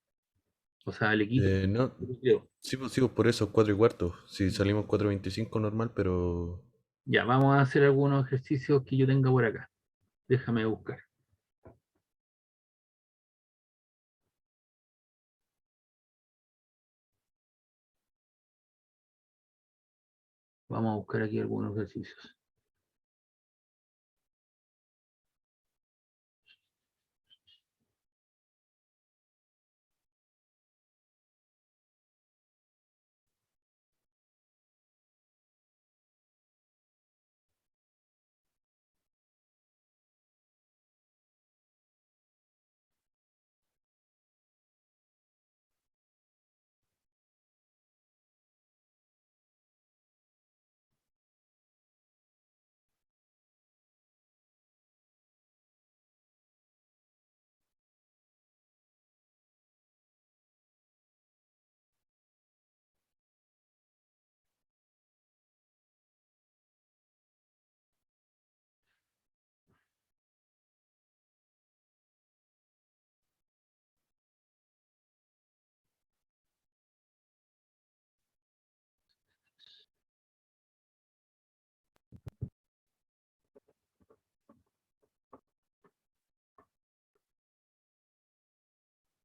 O sea, le quito, No, creo. sí, pues sigo por eso, 4 y cuarto. Si salimos 4:25 normal, pero Ya, vamos a hacer algunos ejercicios que yo tenga por acá. Déjame buscar. Vamos a buscar aquí algunos ejercicios.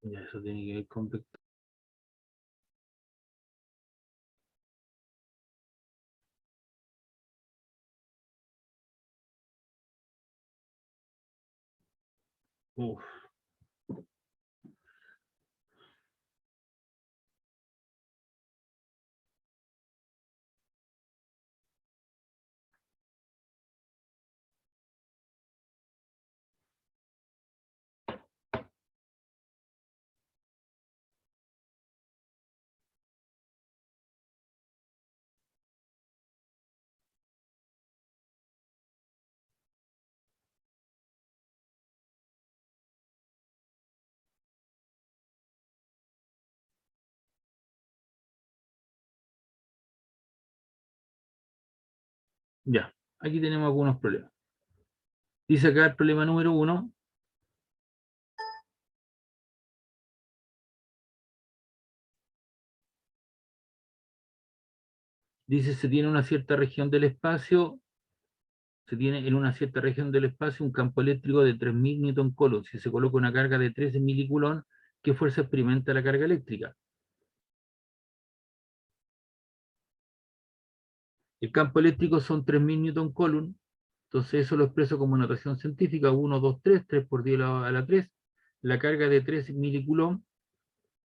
Ya, eso tiene que ver con vector. Uf. Ya, aquí tenemos algunos problemas. Dice acá el problema número 1. Dice, se tiene una cierta región del espacio, se tiene en una cierta región del espacio un campo eléctrico de 3000 newton coulomb. Si se coloca una carga de 13 milicoulomb, ¿qué fuerza experimenta la carga eléctrica? El campo eléctrico son 3000 newton coulomb, entonces eso lo expreso como notación científica: 1, 2, 3, 3 por 10 a la 3. La carga de 3 milicoulomb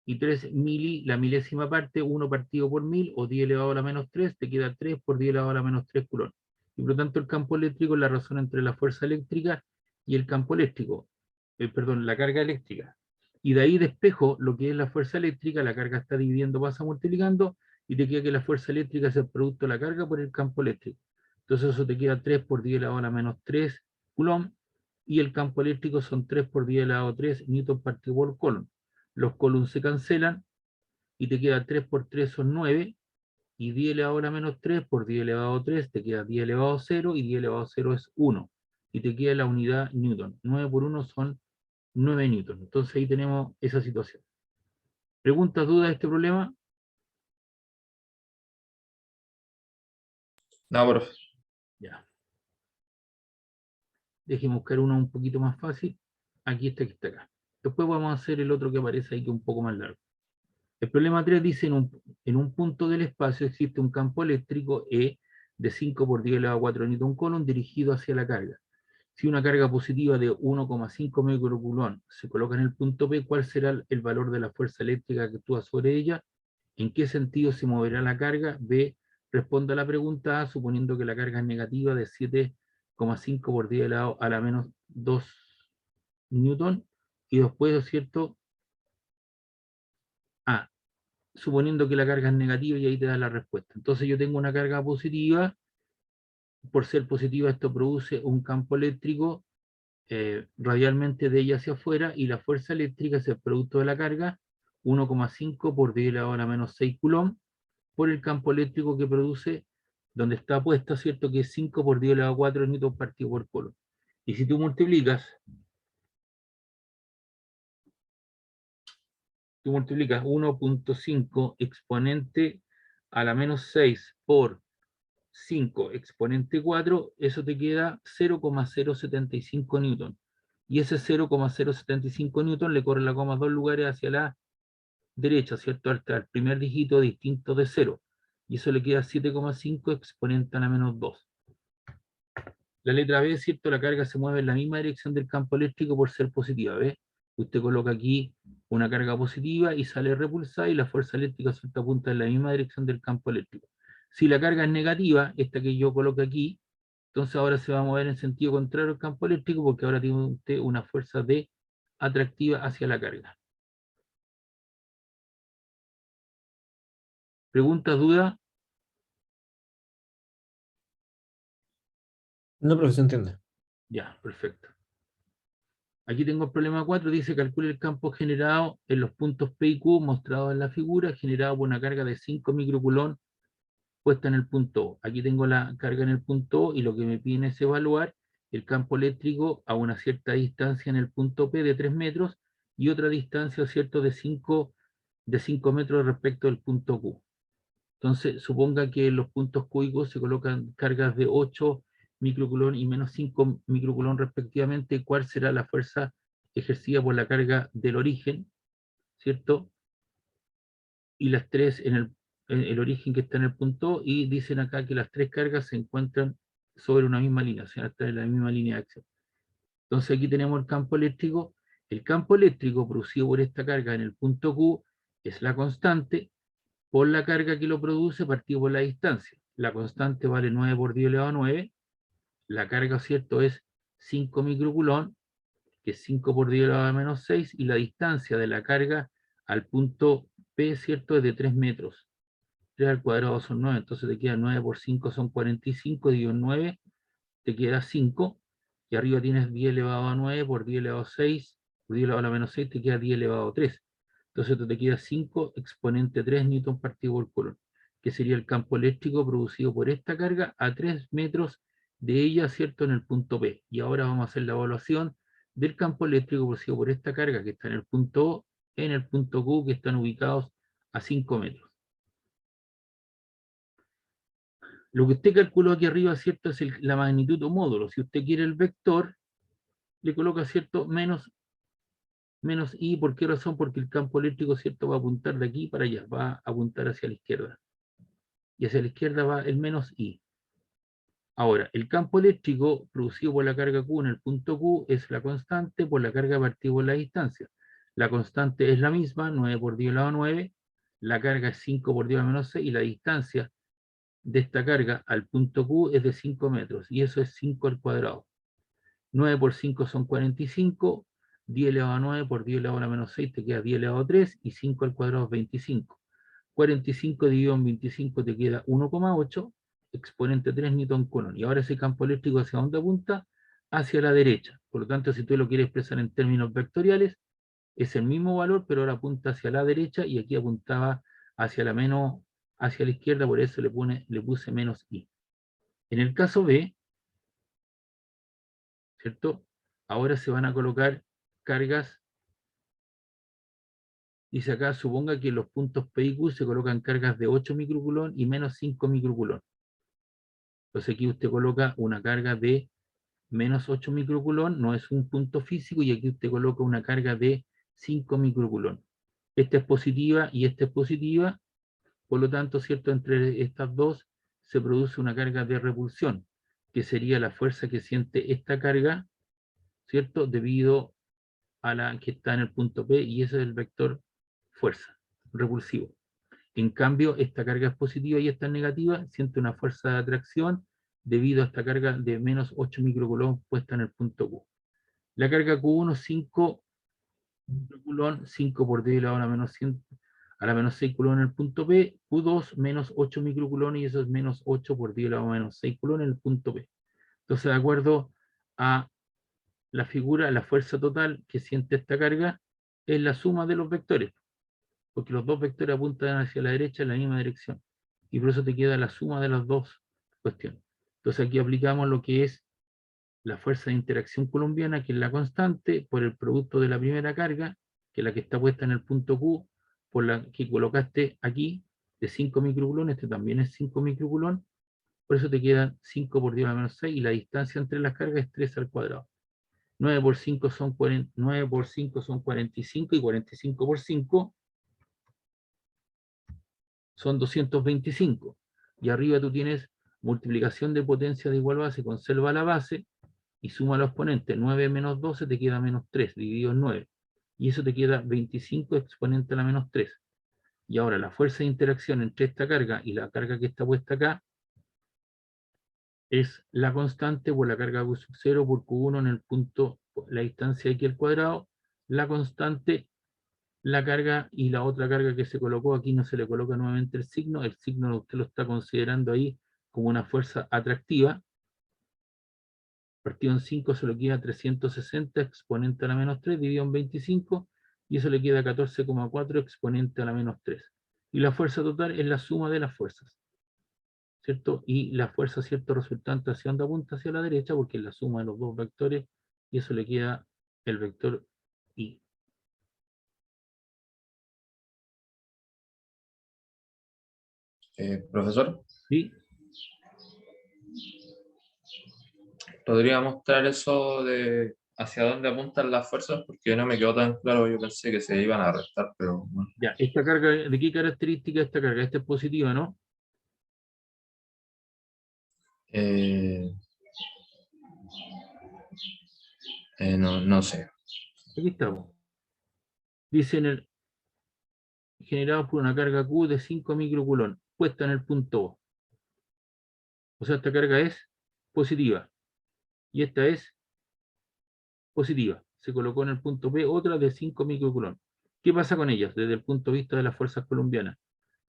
y 3 mili, la milésima parte, 1 partido por 1000, o 10 elevado a la menos 3, te queda 3 por 10 elevado a la menos 3 coulomb. Y por lo tanto el campo eléctrico es la razón entre la fuerza eléctrica y el campo eléctrico, perdón, la carga eléctrica. Y de ahí despejo lo que es la fuerza eléctrica, la carga está dividiendo, pasa multiplicando, y te queda que la fuerza eléctrica es el producto de la carga por el campo eléctrico. Entonces eso te queda 3 por 10 elevado a la menos 3 coulomb, y el campo eléctrico son 3 por 10 elevado a 3 newton partido por coulomb. Los coulombs se cancelan y te queda 3 por 3 son 9, y 10 elevado a la menos 3 por 10 elevado a 3 te queda 10 elevado a 0, y 10 elevado a 0 es 1. Y te queda la unidad newton. 9 por 1 son 9 newton. Entonces ahí tenemos esa situación. ¿Preguntas, dudas de este problema? No, profe. Ya. Déjenme buscar uno un poquito más fácil. Aquí está, que está acá. Después vamos a hacer el otro que aparece ahí, que es un poco más largo. El problema 3 dice, en un punto del espacio existe un campo eléctrico E de 5 por 10 elevado a 4 newton coulomb dirigido hacia la carga. Si una carga positiva de 1,5 microcoulomb se coloca en el punto P, ¿cuál será el valor de la fuerza eléctrica que actúa sobre ella? ¿En qué sentido se moverá la carga? B. Responda a la pregunta A, suponiendo que la carga es negativa de 7,5 por 10 elevado a la menos 2 newton. Y después, ¿cierto? A. Suponiendo que la carga es negativa, y ahí te da la respuesta. Entonces yo tengo una carga positiva. Por ser positiva, esto produce un campo eléctrico radialmente de ella hacia afuera, y la fuerza eléctrica es el producto de la carga, 1,5 por 10 elevado a la menos 6 coulomb, por el campo eléctrico que produce, donde está puesta, ¿cierto? Que es 5 por 10 elevado a 4 newton partido por coulomb. Y si tú multiplicas tú multiplicas 1.5 exponente a la menos 6 por 5 exponente 4, eso te queda 0,075 newton. Y ese 0,075 newton le corre la coma 2 lugares hacia la derecha, ¿cierto? Hasta el primer dígito distinto de 0. Y eso le queda 7,5 exponente a la menos 2. La letra B, ¿cierto? La carga se mueve en la misma dirección del campo eléctrico por ser positiva, ¿ves? Usted coloca aquí una carga positiva y sale repulsada y la fuerza eléctrica, ¿cierto? Apunta en la misma dirección del campo eléctrico. Si la carga es negativa, esta que yo coloco aquí, entonces ahora se va a mover en sentido contrario al campo eléctrico porque ahora tiene usted una fuerza D atractiva hacia la carga. ¿Preguntas, dudas? No, pero se entiende. Ya, perfecto. Aquí tengo el problema 4, dice calcule el campo generado en los puntos P y Q mostrados en la figura, generado por una carga de 5 microcoulomb puesta en el punto O. Aquí tengo la carga en el punto O y lo que me piden es evaluar el campo eléctrico a una cierta distancia en el punto P de 3 metros y otra distancia, ¿cierto?, de 5 metros respecto al punto Q. Entonces, suponga que en los puntos Q y Q se colocan cargas de 8 microcoulomb y menos 5 microcoulomb respectivamente. ¿Cuál será la fuerza ejercida por la carga del origen, ¿cierto? Y las tres en el origen que está en el punto, y dicen acá que las tres cargas se encuentran sobre una misma línea, o sea, está en la misma línea de acción. Entonces aquí tenemos el campo eléctrico. El campo eléctrico producido por esta carga en el punto Q es la constante por la carga que lo produce partido por la distancia. La constante vale 9 por 10 elevado a 9. La carga, ¿cierto?, es 5 microcoulomb, que es 5 por 10 elevado a menos 6, y la distancia de la carga al punto P, ¿cierto?, es de 3 metros. 3 al cuadrado son 9, entonces te queda 9 por 5 son 45, dividido en 9, te queda 5, y arriba tienes 10 elevado a 9 por 10 elevado a 6, por 10 elevado a la menos 6, te queda 10 elevado a 3. Entonces te queda 5 exponente 3 newton partido por coulomb, que sería el campo eléctrico producido por esta carga a 3 metros de ella, ¿cierto?, en el punto P. Y ahora vamos a hacer la evaluación del campo eléctrico producido por esta carga que está en el punto O, en el punto Q, que están ubicados a 5 metros. Lo que usted calculó aquí arriba, ¿cierto?, es la magnitud o módulo. Si usted quiere el vector, le coloca, ¿cierto?, menos I. ¿Por qué razón? Porque el campo eléctrico, ¿cierto?, va a apuntar de aquí para allá, va a apuntar hacia la izquierda. Y hacia la izquierda va el menos I. Ahora, el campo eléctrico producido por la carga Q en el punto Q es la constante por la carga partida por la distancia. La constante es la misma, 9 por 10 elevado a 9. La carga es 5 por 10 elevado a menos 6. Y la distancia de esta carga al punto Q es de 5 metros. Y eso es 5 al cuadrado. 9 por 5 son 45. 10 elevado a 9 por 10 elevado a menos 6 te queda 10 elevado a 3. Y 5 al cuadrado es 25. 45 dividido en 25 te queda 1,8. Exponente 3 newton coulomb. Y ahora ese campo eléctrico, ¿hacia dónde apunta? Hacia la derecha. Por lo tanto, si tú lo quieres expresar en términos vectoriales, es el mismo valor, pero ahora apunta hacia la derecha, y aquí apuntaba hacia la izquierda, por eso le puse menos I. En el caso B, ¿cierto?, ahora se van a colocar cargas. Dice acá, suponga que en los puntos P y Q se colocan cargas de 8 microcoulomb y menos 5 microcoulomb. Entonces aquí usted coloca una carga de menos 8 microcoulomb, no es un punto físico, y aquí usted coloca una carga de 5 microcoulomb. Esta es positiva y esta es positiva, por lo tanto, ¿cierto?, entre estas dos se produce una carga de repulsión, que sería la fuerza que siente esta carga, ¿cierto?, debido a la que está en el punto P, y ese es el vector fuerza, repulsivo. En cambio, esta carga es positiva y esta es negativa, siente una fuerza de atracción debido a esta carga de menos 8 microcoulomb puesta en el punto Q. La carga Q1, 5 microcoulomb, 5 por 10 elevado a la menos 6 coulomb en el punto P. Q2, menos 8 microcoulomb, y eso es menos 8 por 10 elevado a menos 6 coulomb en el punto P. Entonces, de acuerdo a la figura, la fuerza total que siente esta carga es la suma de los vectores, porque los dos vectores apuntan hacia la derecha en la misma dirección, y por eso te queda la suma de las dos cuestiones. Entonces aquí aplicamos lo que es la fuerza de interacción colombiana, que es la constante, por el producto de la primera carga, que es la que está puesta en el punto Q, por la que colocaste aquí, de 5 microcoulomb, este también es 5 microcoulomb, por eso te quedan 5 por 10 a la menos 6, y la distancia entre las cargas es 3 al cuadrado. 9 por 5 son 9 por 5 son 45, y 45 por 5 son 225. Y arriba tú tienes multiplicación de potencia de igual base, conserva la base, y suma los exponentes. 9 menos 12 te queda menos 3, dividido en 9. Y eso te queda 25 exponente a la menos 3. Y ahora la fuerza de interacción entre esta carga y la carga que está puesta acá es la constante por la carga Q0 por Q1 en el punto, la distancia de aquí al cuadrado, la constante, la carga y la otra carga que se colocó, aquí no se le coloca nuevamente el signo usted lo está considerando ahí como una fuerza atractiva. Partido en 5 se lo queda 360 exponente a la menos 3 dividido en 25, y eso le queda 14,4 exponente a la menos 3. Y la fuerza total es la suma de las fuerzas, ¿cierto? Y la fuerza, ¿cierto?, resultante hacia donde apunta hacia la derecha, porque es la suma de los dos vectores, y eso le queda el vector I. Profesor, ¿Sí? ¿podría mostrar eso de hacia dónde apuntan las fuerzas? Porque no me quedó tan claro, yo pensé que se iban a restar, pero bueno. Ya, esta carga, ¿de qué característica es esta carga? Esta es positiva, ¿no? Eh, no sé. Aquí estamos. Dice generado por una carga Q de 5 microcoulomb, puesta en el punto O. O sea, esta carga es positiva. Y esta es positiva. Se colocó en el punto P otra de 5 microcoulomb. ¿Qué pasa con ellas desde el punto de vista de las fuerzas colombianas?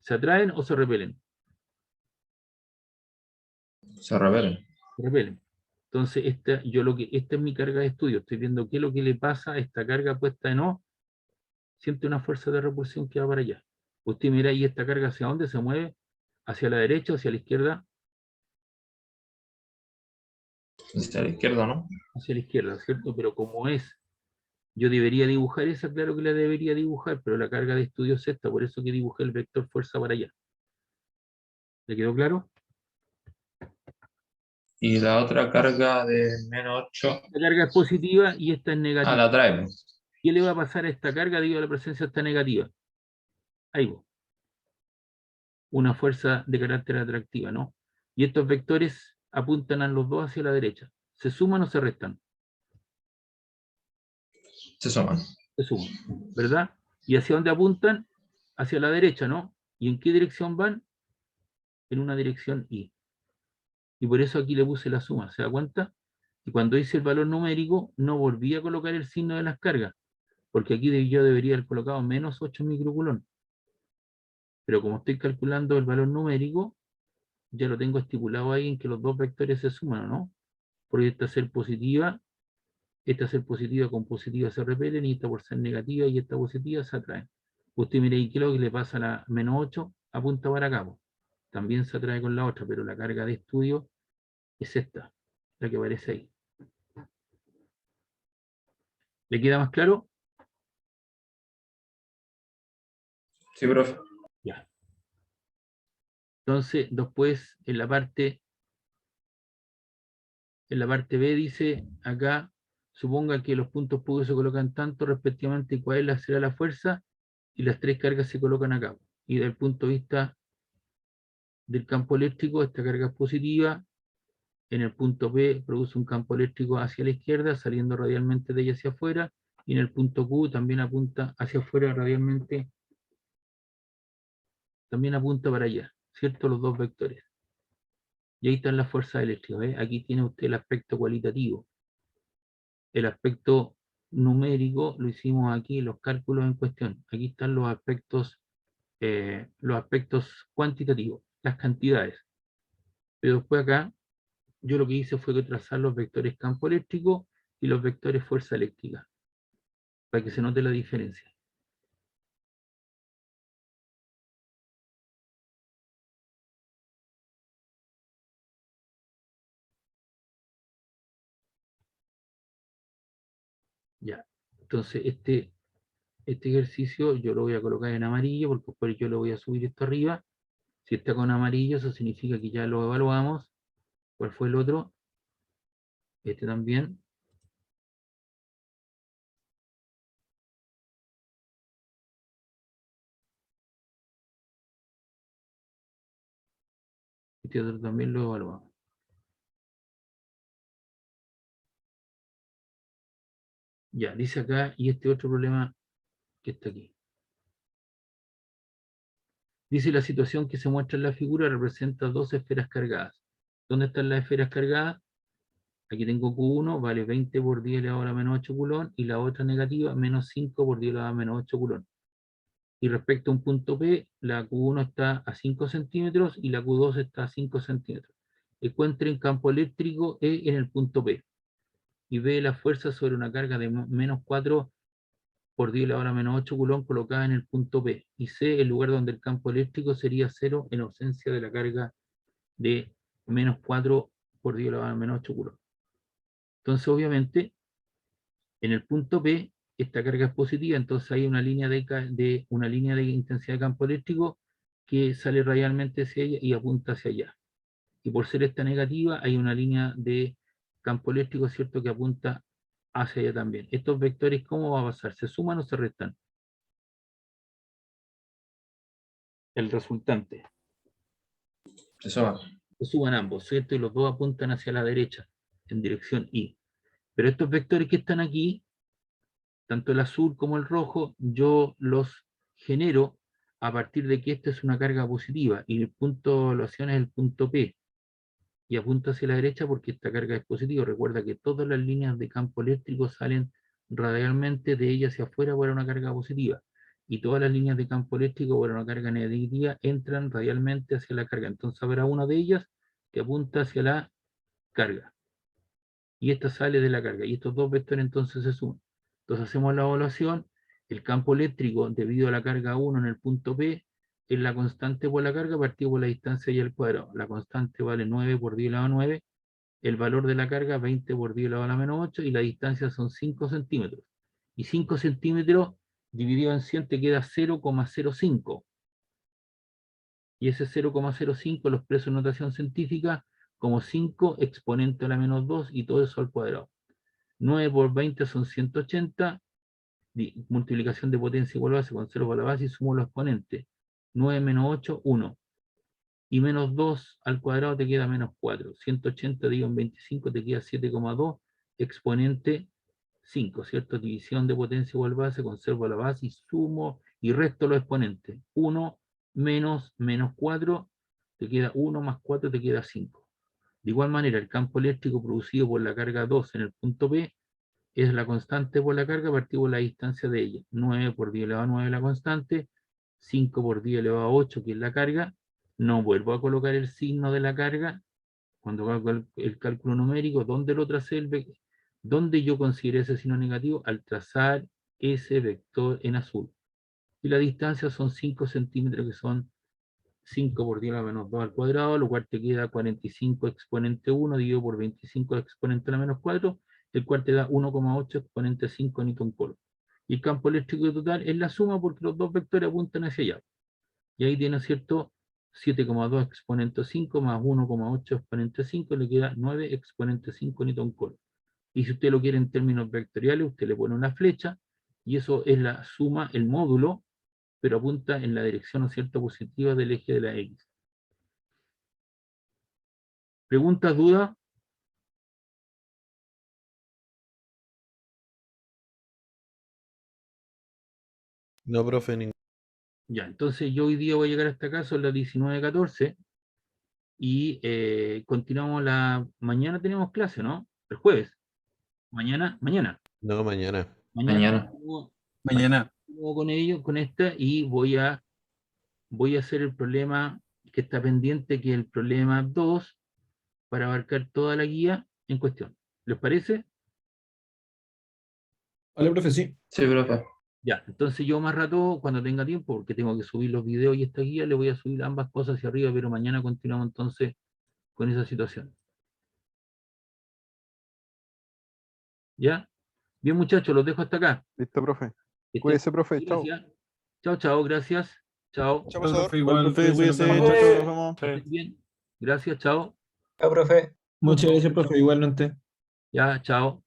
¿Se atraen o se repelen? Se revelen. Se repelen. Entonces, esta es mi carga de estudio. Estoy viendo qué es lo que le pasa a esta carga puesta en O. Siente una fuerza de repulsión que va para allá. Usted mira ahí esta carga hacia dónde se mueve, hacia la derecha o hacia la izquierda, Hacia la izquierda, ¿no? hacia la izquierda, ¿cierto? Pero como es, yo debería dibujar esa, claro que la debería dibujar, pero la carga de estudio es esta, por eso que dibujé el vector fuerza para allá. ¿Le quedó claro? Y la otra carga de menos 8. La carga es positiva y esta es Ah, negativa. la traemos. ¿Qué le va a pasar a esta carga debido a la presencia de esta negativa? Ahí va. Una fuerza de carácter atractiva, ¿no? Y estos vectores apuntan a los dos hacia la derecha. ¿Se suman o se restan? Se suman. Se suman, ¿verdad? ¿Y hacia dónde apuntan? Hacia la derecha, ¿no? ¿Y en qué dirección van? En una dirección Y. Y por eso aquí le puse la suma, ¿se da cuenta? Y cuando hice el valor numérico, no volví a colocar el signo de las cargas, porque aquí yo debería haber colocado menos 8 microcoulomb. Pero como estoy calculando el valor numérico, ya lo tengo estipulado ahí en que los dos vectores se suman, ¿no? Porque esta ser positiva con positiva se repelen, y esta por ser negativa y esta positiva se atraen. Usted mire ahí qué es lo que le pasa a la menos 8, apunta para acá, po. También se atrae con la otra, pero la carga de estudio es esta, la que aparece ahí. ¿Le queda más claro? Sí, profe. Ya. Entonces, después en la parte B dice acá, suponga que los puntos puntos se colocan tanto respectivamente cuál será la fuerza, y las tres cargas se colocan acá. Y desde el punto de vista del campo eléctrico, esta carga es positiva, en el punto P produce un campo eléctrico hacia la izquierda, saliendo radialmente de ella hacia afuera, y en el punto Q también apunta hacia afuera radialmente, también apunta para allá, ¿cierto? Los dos vectores. Y ahí están las fuerzas eléctricas, ¿eh? Aquí tiene usted el aspecto cualitativo. El aspecto numérico lo hicimos aquí, los cálculos en cuestión. Aquí están los aspectos cuantitativos, las cantidades. Pero después acá, yo lo que hice fue trazar los vectores campo eléctrico y los vectores fuerza eléctrica, para que se note la diferencia. Ya, entonces este ejercicio yo lo voy a colocar en amarillo, porque después yo lo voy a subir esto arriba. Si está con amarillo, eso significa que ya lo evaluamos. ¿Cuál fue el otro? Este también. Este otro también lo evaluamos. Ya, dice acá, y este otro problema que está aquí. Dice la situación que se muestra en la figura representa dos esferas cargadas. ¿Dónde están las esferas cargadas? Aquí tengo Q1, vale 20 por 10 elevado a la menos 8 culón, y la otra negativa, menos 5 por 10 elevado a la menos 8 culón. Y respecto a un punto P, la Q1 está a 5 centímetros y la Q2 está a 5 centímetros. Encuentre en campo eléctrico E en el punto P. Y ve la fuerza sobre una carga de menos 4 por 10 elevado a la menos 8 culón colocada en el punto P. Y C, el lugar donde el campo eléctrico sería 0 en ausencia de la carga de menos 4 por 10 elevado a la menos 8 culón. Entonces, obviamente, en el punto P, esta carga es positiva, entonces hay una línea una línea de intensidad de campo eléctrico que sale radialmente hacia ella y apunta hacia allá. Y por ser esta negativa, hay una línea de campo eléctrico, ¿cierto?, que apunta hacia allá también. Estos vectores, ¿cómo va a pasar? ¿Se suman o se restan? El resultante. Eso va. Se suman ambos, ¿cierto? Y los dos apuntan hacia la derecha, en dirección Y. Pero estos vectores que están aquí, tanto el azul como el rojo, yo los genero a partir de que esta es una carga positiva y el punto de evaluación es el punto P y apunta hacia la derecha porque esta carga es positiva. Recuerda que todas las líneas de campo eléctrico salen radialmente de ella hacia afuera para una carga positiva y todas las líneas de campo eléctrico para una carga negativa entran radialmente hacia la carga. Entonces habrá una de ellas que apunta hacia la carga y esta sale de la carga y estos dos vectores entonces se suman. Entonces hacemos la evaluación, el campo eléctrico debido a la carga 1 en el punto P es la constante por la carga partido por la distancia y al cuadrado. La constante vale 9 por 10 elevado a 9, el valor de la carga 20 por 10 elevado a la menos 8 y la distancia son 5 centímetros. Y 5 centímetros dividido en 100 te queda 0,05. Y ese 0,05 lo expreso en notación científica como 5 exponente a la menos 2 y todo eso al cuadrado. 9 por 20 son 180, multiplicación de potencia igual a base, conservo la base y sumo los exponentes. 9 menos 8, 1. Y menos 2 al cuadrado te queda menos 4. 180 dividido en 25 te queda 7,2 exponente 5, ¿cierto? División de potencia igual a base, conservo la base y sumo y resto los exponentes. 1 menos 4 te queda 1 más 4 te queda 5. De igual manera, el campo eléctrico producido por la carga 2 en el punto P es la constante por la carga partido por la distancia de ella. 9 por 10 elevado a 9 la constante, 5 por 10 elevado a 8 que es la carga. No vuelvo a colocar el signo de la carga cuando hago el cálculo numérico. ¿Dónde lo tracé? ¿Dónde yo consideré ese signo negativo? Al trazar ese vector en azul. Y la distancia son 5 centímetros, que son 5 por 10 a la menos 2 al cuadrado, lo cual te queda 45 exponente 1 dividido por 25 exponente a la menos 4, el cual te da 1,8 exponente 5 newton coulomb. Y el campo eléctrico total es la suma porque los dos vectores apuntan hacia allá. Y ahí tiene, ¿cierto? 7,2 exponente 5 más 1,8 exponente 5 le queda 9 exponente 5 newton coulomb. Y si usted lo quiere en términos vectoriales, usted le pone una flecha y eso es la suma, el módulo, pero apunta en la dirección, ¿no es cierto?, positiva del eje de la X. ¿Preguntas, dudas? No, profe, Ya, entonces yo hoy día voy a llegar hasta acá, son las 19:14 y continuamos mañana tenemos clase, ¿no? El jueves. Mañana. no, mañana. Mañana. Mañana. Continúo con ello, con esta, y voy a hacer el problema que está pendiente, que es el problema 2, para abarcar toda la guía en cuestión. ¿Les parece? Vale, profe, sí. Sí, profe. Ya, entonces yo más rato, cuando tenga tiempo, porque tengo que subir los videos y esta guía, le voy a subir ambas cosas hacia arriba, pero mañana continuamos entonces con esa situación. ¿Ya? Bien, muchachos, los dejo hasta acá. Listo, profe. Que estén Cuídese, profe. bien, Chao. gracias. Chao, chao, gracias. Chao. Chao, profesor. Profe, Igual, igual, profe, cuídense cuídese. mucho. Chao, chao, nos vemos. Que estén bien. Gracias, chao. Chao, profe. Muchas Chao. gracias, profe, igualmente. Ya, chao.